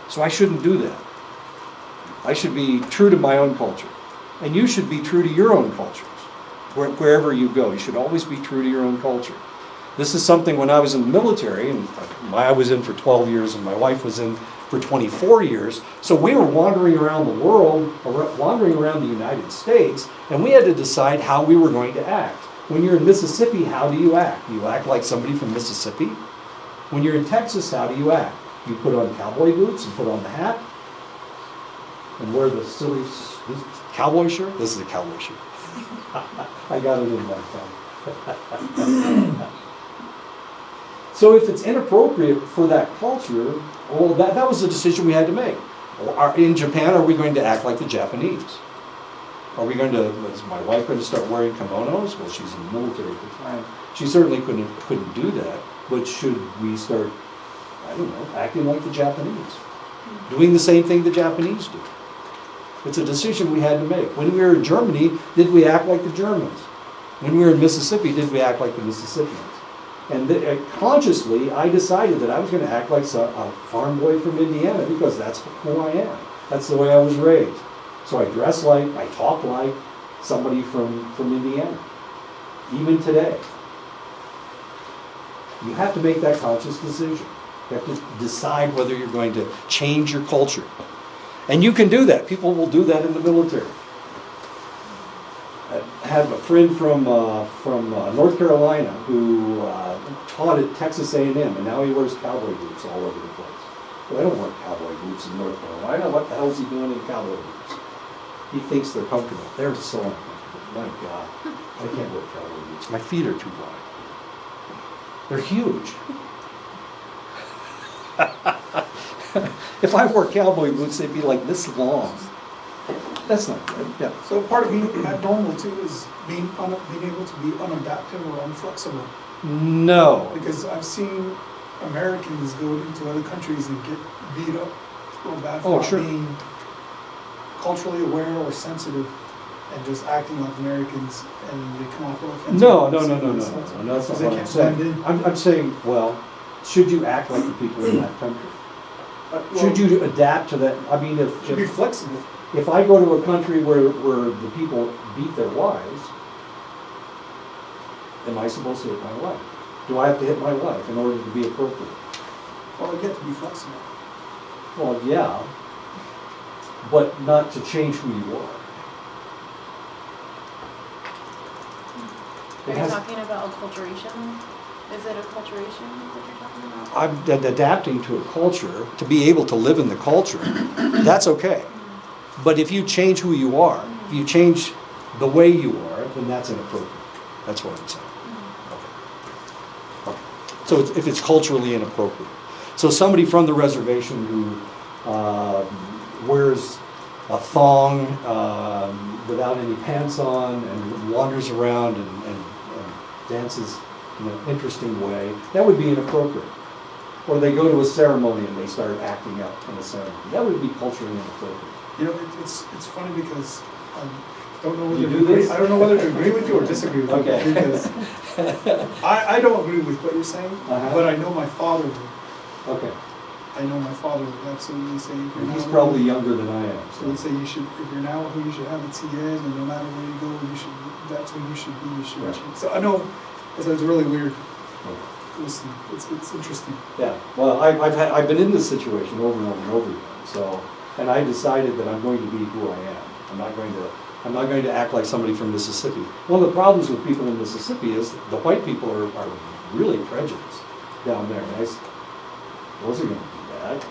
So I shouldn't do that. I should be true to my own culture. And you should be true to your own cultures. Wherever you go, you should always be true to your own culture. This is something when I was in the military, and I was in for 12 years and my wife was in for 24 years, so we were wandering around the world, wandering around the United States, and we had to decide how we were going to act. When you're in Mississippi, how do you act? You act like somebody from Mississippi. When you're in Texas, how do you act? You put on cowboy boots and put on the hat and wear the silly cowboy shirt. This is a cowboy shirt. I got it in my time. So if it's inappropriate for that culture, well, that was a decision we had to make. In Japan, are we going to act like the Japanese? Are we going to, is my wife going to start wearing kimonos? Well, she's in the military at the time. She certainly couldn't do that. But should we start, I don't know, acting like the Japanese? Doing the same thing the Japanese do? It's a decision we had to make. When we were in Germany, did we act like the Germans? When we were in Mississippi, did we act like the Mississippians? And consciously, I decided that I was going to act like a farm boy from Indiana because that's who I am. That's the way I was raised. So I dress like, I talk like somebody from Indiana. Even today. You have to make that conscious decision. You have to decide whether you're going to change your culture. And you can do that. People will do that in the military. I have a friend from North Carolina who taught at Texas A&M, and now he wears cowboy boots all over the place. Well, I don't wear cowboy boots in North Carolina. What the hell is he doing in cowboy boots? He thinks they're comfortable. They're so uncomfortable. My God. I can't wear cowboy boots. My feet are too wide. They're huge. If I wore cowboy boots, they'd be like this long. That's not good. Yeah. So part of being abnormal too is being able to be unadaptive or unflexible. No. Because I've seen Americans go into other countries and get beat up real bad for not being culturally aware or sensitive and just acting like Americans, and they come off real offensive. No. That's not what I'm saying. I'm saying, well, should you act like the people in that country? Should you adapt to that? I mean, should be flexible. If I go to a country where the people beat their wives, am I supposed to hit my wife? Do I have to hit my wife in order to be appropriate? Well, you get to be flexible. Well, yeah, but not to change who you are. Are you talking about acculturation? Is it acculturation that you're talking about? I'm adapting to a culture, to be able to live in the culture, that's okay. But if you change who you are, if you change the way you are, then that's inappropriate. That's what I'm saying. Okay. So if it's culturally inappropriate. So somebody from the reservation who wears a thong without any pants on and wanders around and dances in an interesting way, that would be inappropriate. Or they go to a ceremony and they start acting up in a ceremony. That would be culturally inappropriate. You know, it's funny because I don't know whether You to do agree. this? I don't know whether to agree with you or disagree with Okay. you because I don't agree with what you're saying, Uh-huh. but I know my father would. Okay. I know my father would absolutely say. if you're And he's now- probably younger than I am. So let's say you should, if you're now who you should have a TN, and no matter where you go, you should. That's who you should be. You should. Right. Change. So I know. It's really weird. Okay. Listen, it's interesting. Yeah, well, I've been in this situation over and over and over again, so, and I decided that I'm going to be who I am. I'm not going to act like somebody from Mississippi. One of the problems with people in Mississippi is the white people are really prejudiced down there, and I wasn't going to do that.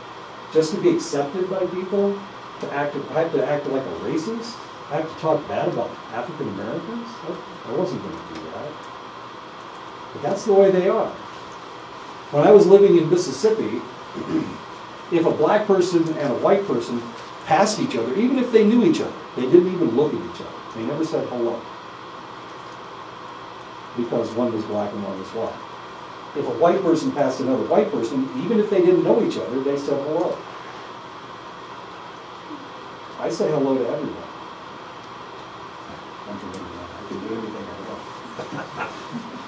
Just to be accepted by people, I have to act like a racist, I have to talk bad about African Americans, I wasn't going to do that. But that's the way they are. When I was living in Mississippi, if a black person and a white person passed each other, even if they knew each other, they didn't even look at each other. They never said hello. Because one was black and one was white. If a white person passed another white person, even if they didn't know each other, they said hello. I say hello to everyone. I can do anything I want.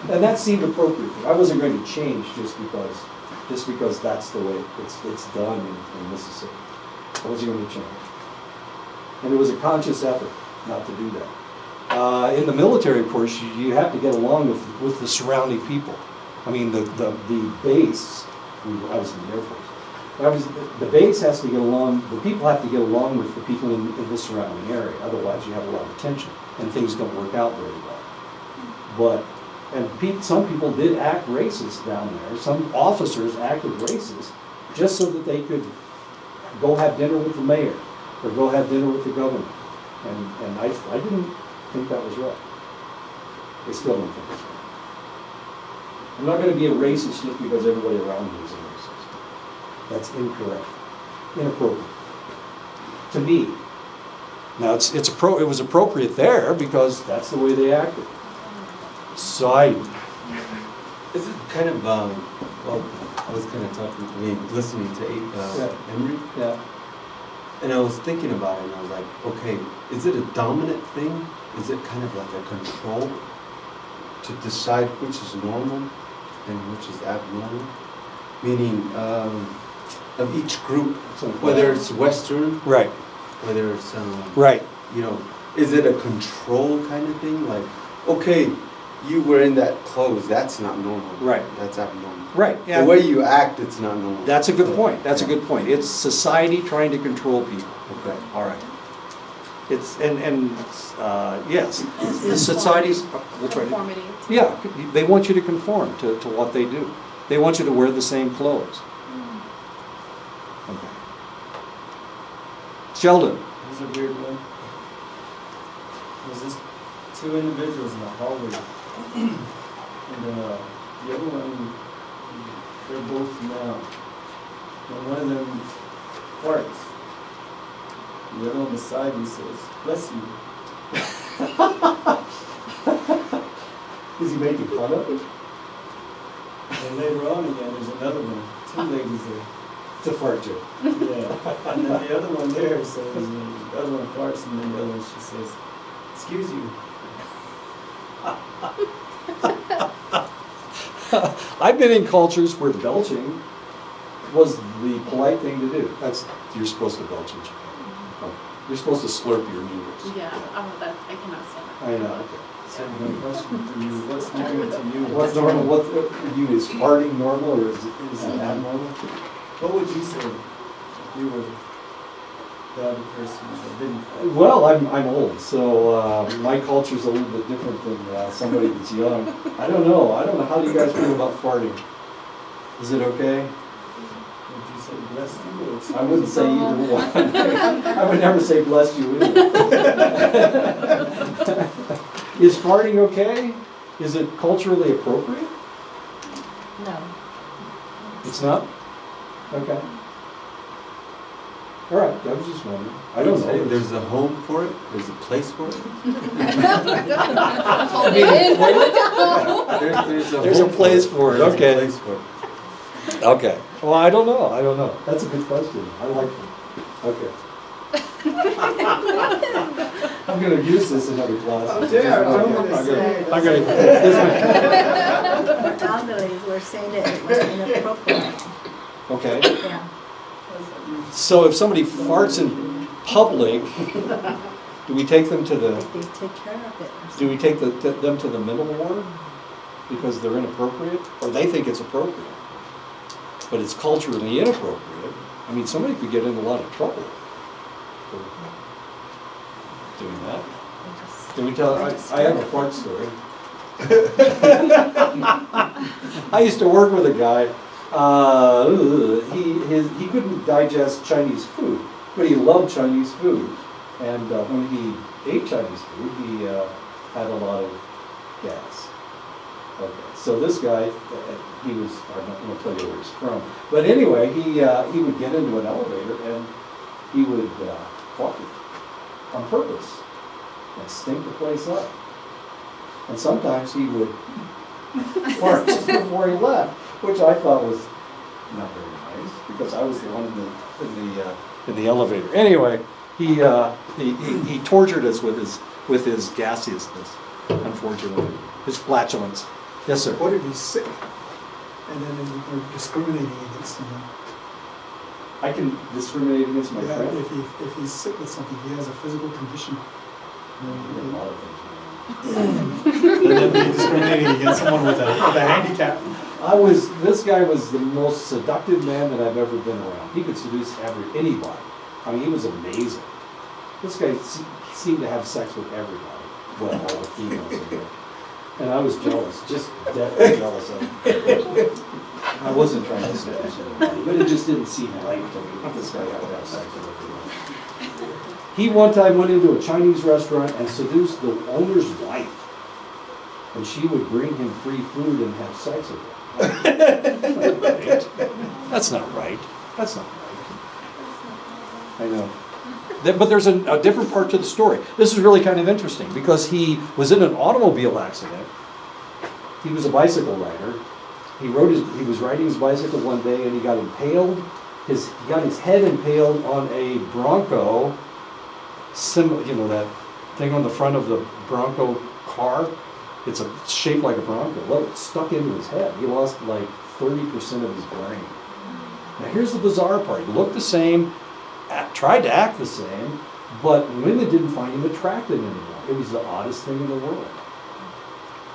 And that seemed appropriate. I wasn't going to change just because that's the way it's done in Mississippi. I wasn't going to change. And it was a conscious effort not to do that. In the military, of course, you have to get along with the surrounding people. I mean, the base, I was in the Air Force. The base has to get along, the people have to get along with the people in the surrounding area. Otherwise, you have a lot of tension and things don't work out very well. Some people did act racist down there. Some officers acted racist just so that they could go have dinner with the mayor or go have dinner with the governor. And I didn't think that was right. I still don't think it's right. I'm not going to be a racist just because everybody around me is a racist. That's incorrect, inappropriate to me. Now it was appropriate there because that's the way they acted. So Is it kind of, well, I was kind of listening to Emery, yeah. and I was thinking about it, and I was like, okay, is it a dominant thing? Is it kind of like a control to decide which is normal and which is abnormal? Meaning, of each group, whether it's Western, Right. whether it's, Right. is it a control kind of thing? Like, okay, you were in that clothes, that's not normal. Right. That's abnormal. Right. Yeah. The way you act, it's not normal. That's a good So, point. That's a yeah. good point. It's society trying to control people. Okay. All right. It's yes, the society's. We'll try to. Conformity. Yeah, they want you to conform to what they do. They want you to wear the same clothes. Okay. Sheldon. It was a weird one. There's just two individuals in the hallway. And the other one, they're both now. And one of them farts. The other one beside me says, "Bless you." Is he making fun of it? And later on again, there's another one. Two ladies there. It's a fart joke. Yeah. And then the other one there says, the other one farts, and then the other one, she says, "Excuse you." I've been in cultures where belching was the polite thing to do. You're supposed to belch in Japan. You're supposed to slurp your meals. Yeah, I cannot stand that. I know. So my question for you, what's normal to you? What's normal? What you is farting normal or is it abnormal? What would you say if you were the other person that didn't fart? Well, I'm old, so my culture's a little bit different than somebody that's young. I don't know. How do you guys feel about farting? Is it okay? Would you say bless you or? I wouldn't say either one. I would never say bless you either. Is farting okay? Is it culturally appropriate? No. It's not? Okay. All right, I was just wondering. I don't know. There's a home for it, there's a place for it. There's a home place for it, There's a okay. place for it. Okay. Well, I don't know. That's a good question. I like it. Okay. I'm gonna use this in other classes. I'm gonna. For elderly, we're saying that it was inappropriate. Okay. Yeah. So if somebody farts in public, do we take them to the, If they take care of it. or do we take them to the mental ward? Because they're inappropriate? Or they think it's appropriate? But it's culturally inappropriate. I mean, somebody could get in a lot of trouble for doing that. something. Did we tell, I have a fart story. I used to work with a guy, he couldn't digest Chinese food, but he loved Chinese food. And when he ate Chinese food, he had a lot of gas. Okay, so this guy, he was, I'm not going to tell you where he's from, but anyway, he would get into an elevator and he would fart on purpose and stink the place up. And sometimes he would fart just before he left, which I thought was not very nice because I was the one in the elevator. Anyway, he tortured us with his gaseousness, unfortunately, his flatulence. Yes, sir. What if he's sick? And then we're discriminating against him. I can discriminate against my Yeah, friend. if he's sick with something, he has a physical condition. A lot of things. And then be discriminating against someone with a handicap. This guy was the most seductive man that I've ever been around. He could seduce anybody. I mean, he was amazing. This guy seemed to have sex with everybody. Well, all the females in there. And I was jealous, just deathly jealous of him. I wasn't trying to seduce anybody, but it just didn't seem right to me. This guy had to have sex with everybody. He one time went into a Chinese restaurant and seduced the owner's wife. And she would bring him free food and have sex with him. That's not right. That's not right. I know. But there's a different part to the story. This is really kind of interesting because he was in an automobile accident. He was a bicycle rider. He was riding his bicycle one day and he got impaled. He got his head impaled on a Bronco, you know, that thing on the front of the Bronco car. It's shaped like a Bronco. Well, it stuck into his head. He lost like 30% of his brain. Now here's the bizarre part. He looked the same, tried to act the same, but women didn't find him attractive anymore. It was the oddest thing in the world.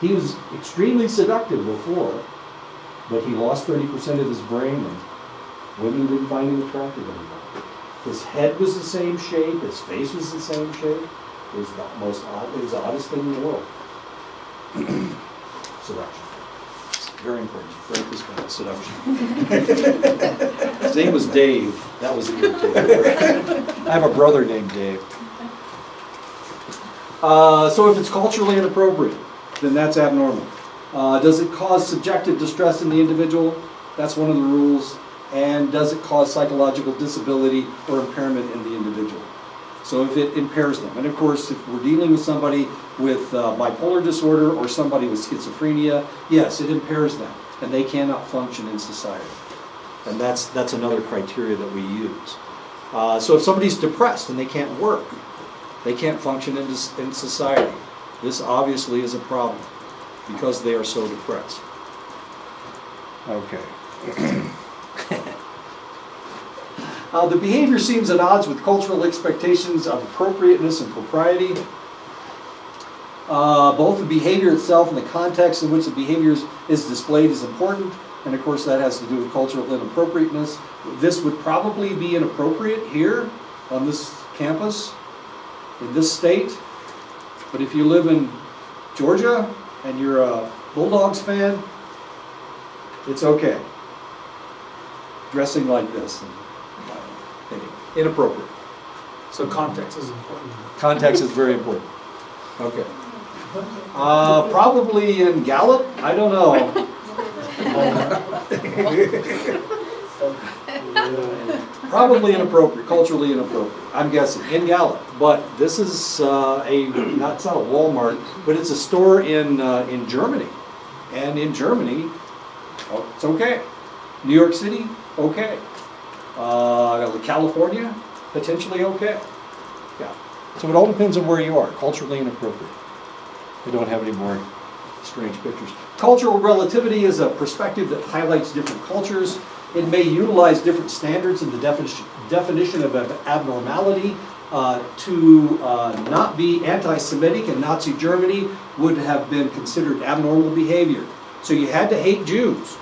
He was extremely seductive before, but he lost 30% of his brain and women didn't find him attractive anymore. His head was the same shape, his face was the same shape. It was the oddest thing in the world. Seduction. Very important. Break this one, seduction. His name was Dave. That was irritating. I have a brother named Dave. So if it's culturally inappropriate, then that's abnormal. Does it cause subjective distress in the individual? That's one of the rules. And does it cause psychological disability or impairment in the individual? So if it impairs them. And of course, if we're dealing with somebody with bipolar disorder or somebody with schizophrenia, yes, it impairs them. And they cannot function in society. And that's another criteria that we use. So if somebody's depressed and they can't work, they can't function in society. This obviously is a problem because they are so depressed. Okay. The behavior seems at odds with cultural expectations of appropriateness and propriety. Both the behavior itself and the context in which the behavior is displayed is important, and of course that has to do with cultural inappropriateness. This would probably be inappropriate here on this campus, in this state. But if you live in Georgia and you're a Bulldogs fan, it's okay. Dressing like this. Inappropriate. So context is important. Context is very important. Okay. Probably in Gallup, I don't know. Probably inappropriate, culturally inappropriate, I'm guessing, in Gallup. But this is it's not a Walmart, but it's a store in Germany. And in Germany, oh, it's okay. New York City, okay. California, potentially okay. Yeah. So it all depends on where you are, culturally inappropriate. I don't have any more strange pictures. Cultural relativity is a perspective that highlights different cultures. It may utilize different standards in the definition of abnormality. To not be anti-Semitic in Nazi Germany would have been considered abnormal behavior. So you had to hate Jews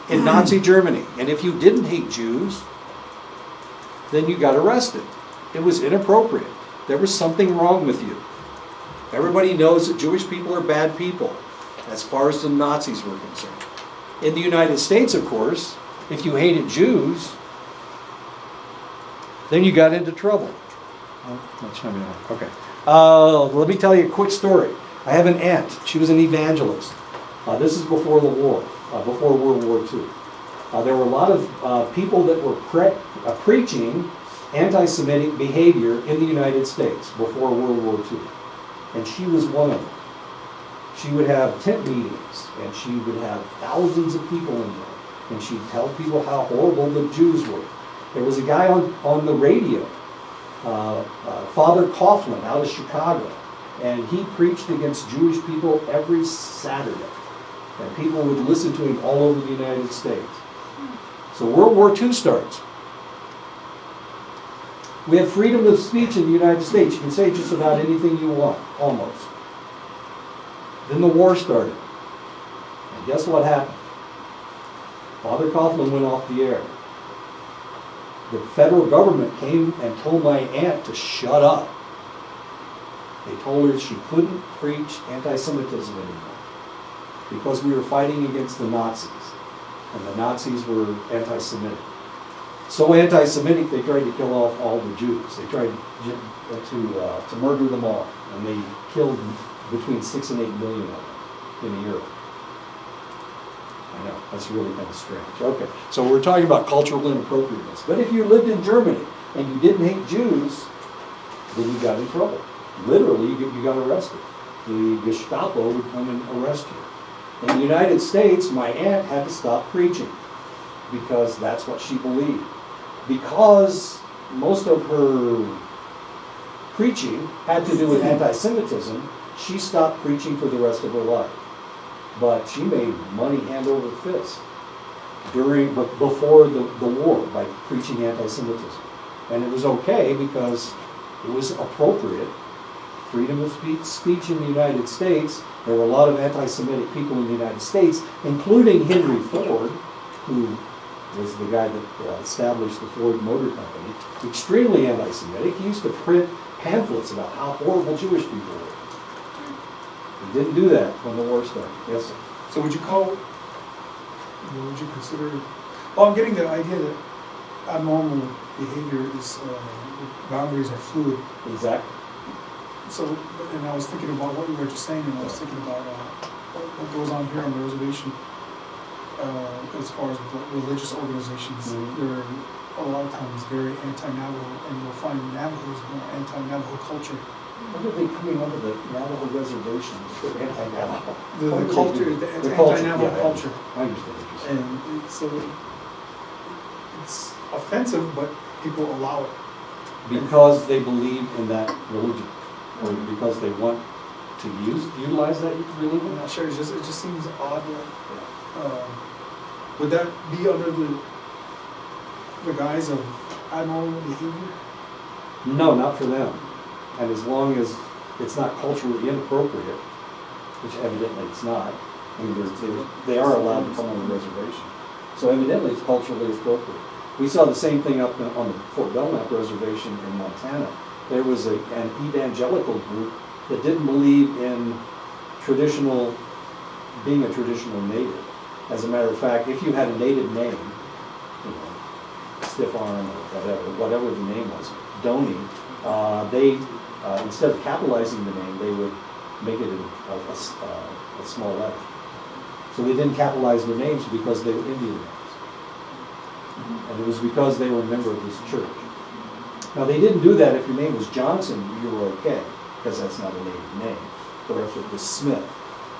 in Nazi Germany. And if you didn't hate Jews, then you got arrested. It was inappropriate. There was something wrong with you. Everybody knows that Jewish people are bad people, as far as the Nazis were concerned. In the United States, of course, if you hated Jews, then you got into trouble. Okay. Let me tell you a quick story. I have an aunt. She was an evangelist. This is before the war, before World War II. There were a lot of people that were preaching anti-Semitic behavior in the United States before World War II. And she was one of them. She would have tent meetings, and she would have thousands of people in there. And she'd tell people how horrible the Jews were. There was a guy on the radio, Father Coughlin out of Chicago, and he preached against Jewish people every Saturday. And people would listen to him all over the United States. So World War II starts. We have freedom of speech in the United States. You can say just about anything you want, almost. Then the war started. And guess what happened? Father Coughlin went off the air. The federal government came and told my aunt to shut up. They told her she couldn't preach anti-Semitism anymore because we were fighting against the Nazis, and the Nazis were anti-Semitic. So anti-Semitic, they tried to kill off all the Jews. They tried to murder them all, and they killed between 6 and 8 million of them in Europe. I know, that's really kind of strange. Okay, so we're talking about cultural inappropriateness. But if you lived in Germany and you didn't hate Jews, then you got in trouble. Literally, you got arrested. The Gestapo would come and arrest you. In the United States, my aunt had to stop preaching because that's what she believed. Because most of her preaching had to do with anti-Semitism, she stopped preaching for the rest of her life. But she made money hand over fist before the war by preaching anti-Semitism. And it was okay because it was appropriate. Freedom of speech in the United States. There were a lot of anti-Semitic people in the United States, including Henry Ford, who was the guy that established the Ford Motor Company. Extremely anti-Semitic. He used to print pamphlets about how horrible Jewish people were. He didn't do that when the war started. Yes, sir. So would you consider, well, I'm getting the idea that abnormal behavior is, boundaries are fluid. Exactly. So, and I was thinking about what you were just saying, and I was thinking about what goes on here on the reservation as far as religious organizations. They're a lot of times very anti-Navajo, and you'll find Navajos more anti-Navajo culture. What are they coming under the Navajo reservation? They're anti-Navajo. The culture, it's anti-Navajo culture. I understand what you're saying. And so it's offensive, but people allow it. Because they believe in that religion, or because they want to utilize that religion? I'm not sure, it just seems odd. Would that be under the guise of abnormal behavior? No, not for them. And as long as it's not culturally inappropriate, which evidently it's not, I mean, they are allowed to come on the reservation. So evidently it's culturally appropriate. We saw the same thing up on the Fort Belknap Reservation in Montana. There was an evangelical group that didn't believe in being a traditional native. As a matter of fact, if you had a native name, you know, Stiff Arm or whatever the name was, Donnie, they, instead of capitalizing the name, they would make it a small letter. So they didn't capitalize their names because they were Indian names. And it was because they were a member of this church. Now, they didn't do that if your name was Johnson, you were okay, because that's not a native name. Or if it was Smith,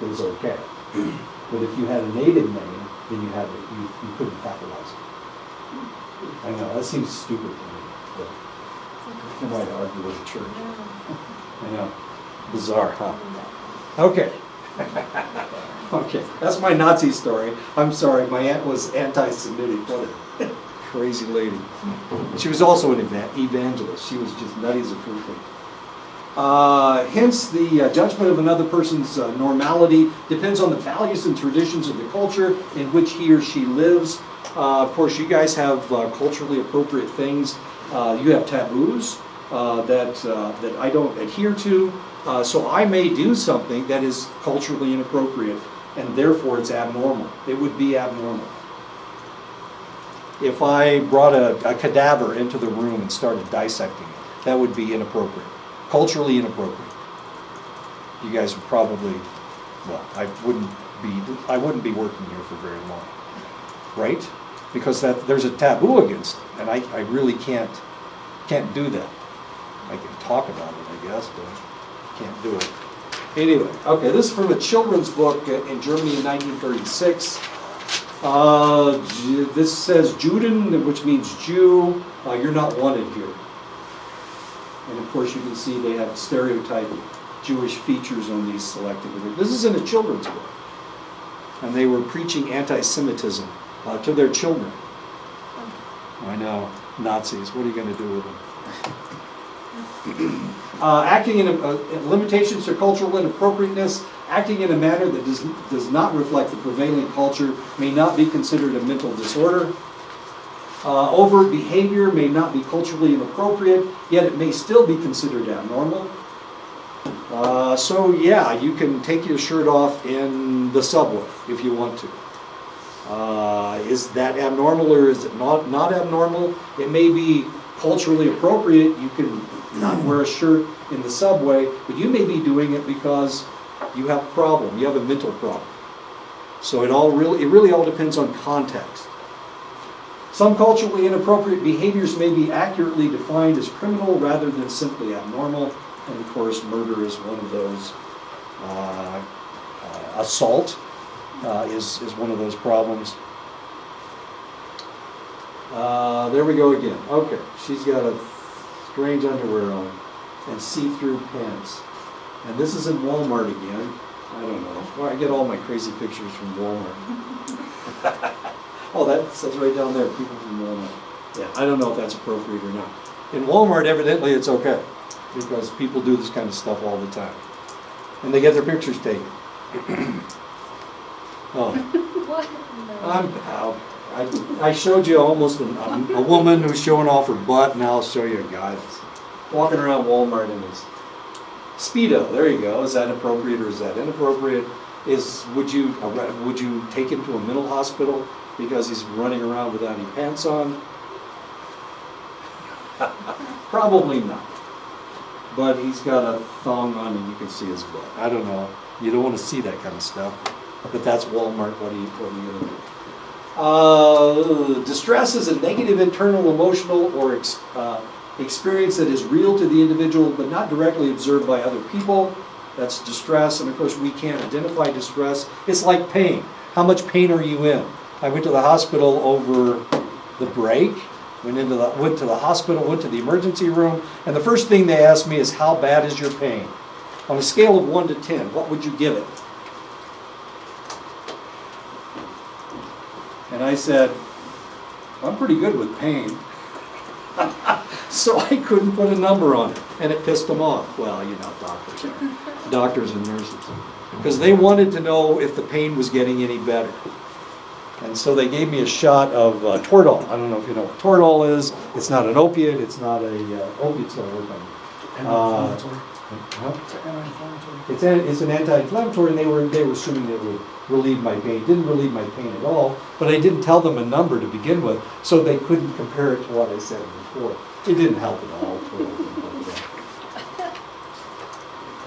it was okay. But if you had a native name, then you couldn't capitalize it. I know, that seems stupid to me, but I might argue with the church. I know, bizarre, huh? Okay. Okay, that's my Nazi story. I'm sorry, my aunt was anti-Semitic. What a crazy lady. She was also an evangelist. She was just nutty as a fruit cake. Hence, the judgment of another person's normality depends on the values and traditions of the culture in which he or she lives. Of course, you guys have culturally appropriate things. You have taboos that I don't adhere to. So I may do something that is culturally inappropriate, and therefore it's abnormal. It would be abnormal. If I brought a cadaver into the room and started dissecting it, that would be inappropriate. Culturally inappropriate. You guys would probably, well, I wouldn't be working here for very long, right? Because there's a taboo against it, and I really can't do that. I can talk about it, I guess, but I can't do it. Anyway, okay, this is from a children's book in Germany in 1936. This says Juden, which means Jew. You're not wanted here. And of course, you can see they have stereotyped Jewish features on these selected groups. This is in a children's book. And they were preaching anti-Semitism to their children. I know, Nazis, what are you going to do with them? Acting in limitations to cultural inappropriateness, acting in a manner that does not reflect the prevailing culture may not be considered a mental disorder. Overt behavior may not be culturally inappropriate, yet it may still be considered abnormal. So yeah, you can take your shirt off in the subway if you want to. Is that abnormal or is it not abnormal? It may be culturally appropriate. You can not wear a shirt in the subway, but you may be doing it because you have a problem. You have a mental problem. So it really all depends on context. Some culturally inappropriate behaviors may be accurately defined as criminal rather than simply abnormal. And of course, murder is one of those. Assault is one of those problems. There we go again. Okay, she's got a strange underwear on and see-through pants. And this is in Walmart again. I don't know. Well, I get all my crazy pictures from Walmart. Oh, that says right down there, people from Walmart. Yeah, I don't know if that's appropriate or not. In Walmart, evidently it's okay, because people do this kind of stuff all the time. And they get their pictures taken. Oh. What? I showed you almost a woman who's showing off her butt, and I'll show you a guy that's walking around Walmart in his Speedo. There you go. Is that appropriate or is that inappropriate? Would you take him to a mental hospital because he's running around without any pants on? Probably not. But he's got a thong on and you can see his butt. I don't know. You don't want to see that kind of stuff. But that's Walmart. What are you going to do? Distress is a negative internal emotional or experience that is real to the individual but not directly observed by other people. That's distress, and of course we can't identify distress. It's like pain. How much pain are you in? I went to the hospital over the break, went to the hospital, went to the emergency room, and the first thing they asked me is, how bad is your pain? On a scale of 1 to 10, what would you give it? And I said, I'm pretty good with pain. So I couldn't put a number on it, and it pissed them off. Well, you know, doctors and nurses. Because they wanted to know if the pain was getting any better. And so they gave me a shot of Toradol. I don't know if you know what Toradol is. It's not an opiate. It's not a opiate's going to work on you. Anti-inflammatory. Huh? It's an anti-inflammatory. It's an anti-inflammatory, and they were assuming it would relieve my pain. It didn't relieve my pain at all, but I didn't tell them a number to begin with, so they couldn't compare it to what I said before. It didn't help at all.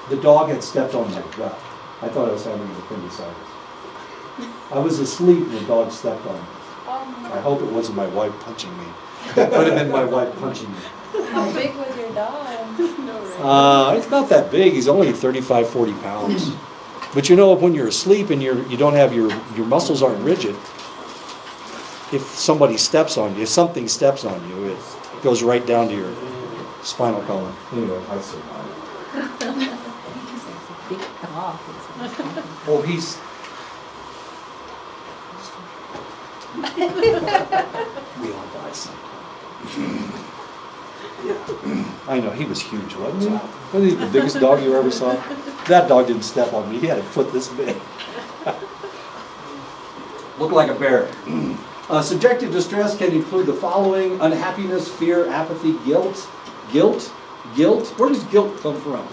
The dog had stepped on my gut. I thought I was having an appendicitis. I was asleep and the dog stepped on me. I hope it wasn't my wife punching me. It could have been my wife punching me. How big was your dog? It's not that big. He's only 35, 40 pounds. But you know, when you're asleep and you don't have your muscles aren't rigid, if somebody steps on you, if something steps on you, it goes right down to your spinal column. Anyway, I survived. Big dog. Oh, he's... We all die sometimes. I know, he was huge, wasn't he? Wasn't he the biggest dog you ever saw? That dog didn't step on me. He had a foot this big. Looked like a bear. Subjective distress can include the following: unhappiness, fear, apathy, guilt. Guilt? Where does guilt come from?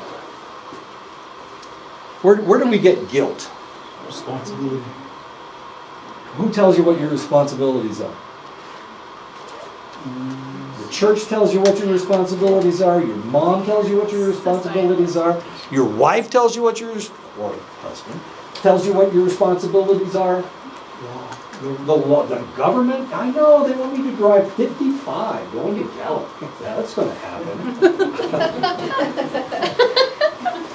Where do we get guilt? Responsibility. Who tells you what your responsibilities are? The church tells you what your responsibilities are. Your mom tells you what your responsibilities are. Your wife tells you what your, or husband, tells you what your responsibilities are. The government, I know, they want me to drive 55 going to Gallup. Yeah, that's going to happen.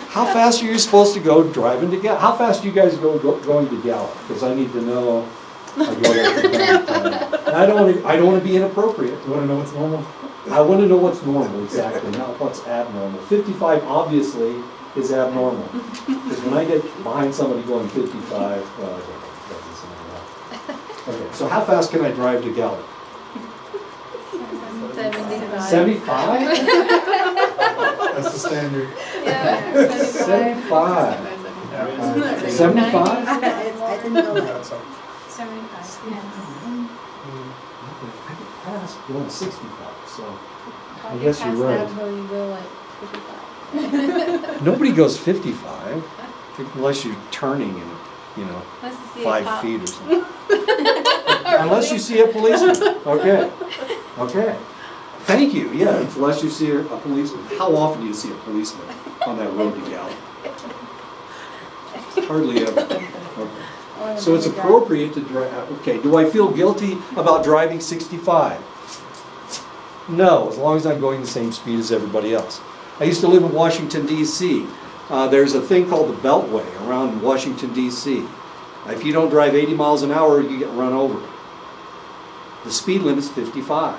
How fast are you supposed to go driving to Gallup? How fast do you guys go going to Gallup? Because I need to know. I don't want to be inappropriate. You want to know what's normal? I want to know what's normal, exactly, not what's abnormal. 55 obviously is abnormal. Because when I get behind somebody going 55, okay, so how fast can I drive to Gallup? 75. 75? That's the standard. Yeah, 75. 75? I didn't know that. That's all. 75, I passed going 65, so I guess you're right. Until you go like 55. Nobody goes 55 unless you're turning in, you know, Let's see 5 feet or something. Unless you see a policeman. Okay. Okay. Thank you. Yeah, unless you see a policeman. How often do you see a policeman on that road to Gallup? Hardly ever. Okay. So it's appropriate to drive. Okay, do I feel guilty about driving 65? No, as long as I'm going the same speed as everybody else. I used to live in Washington, D.C. There's a thing called the Beltway around Washington, D.C. If you don't drive 80 miles an hour, you get run over. The speed limit's 55.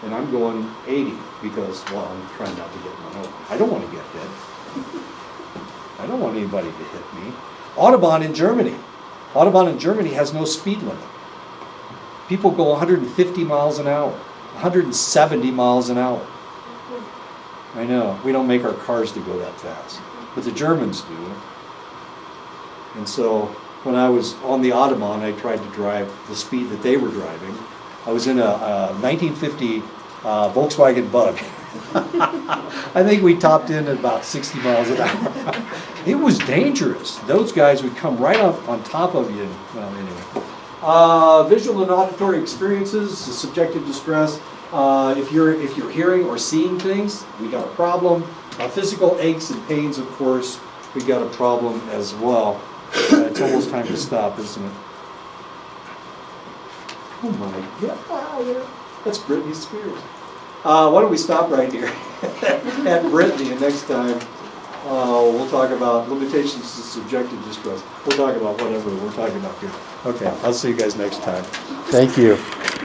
And I'm going 80 because, well, I'm trying not to get run over. I don't want to get hit. I don't want anybody to hit me. Autobahn in Germany. Autobahn in Germany has no speed limit. People go 150 miles an hour, 170 miles an hour. I know, we don't make our cars to go that fast, but the Germans do. And so when I was on the Autobahn, I tried to drive the speed that they were driving. I was in a 1950 Volkswagen Bug. I think we topped in at about 60 miles an hour. It was dangerous. Those guys would come right up on top of you. Well, anyway. Visual and auditory experiences, subjective distress. If you're hearing or seeing things, we got a problem. Physical aches and pains, of course, we got a problem as well. It's almost time to stop, isn't it? Oh my God! Wow, that's Britney Spears. Why don't we stop right here at Britney, and next time we'll talk about limitations to subjective distress. We'll talk about whatever we're talking about here. Okay, I'll see you guys next time. Thank you.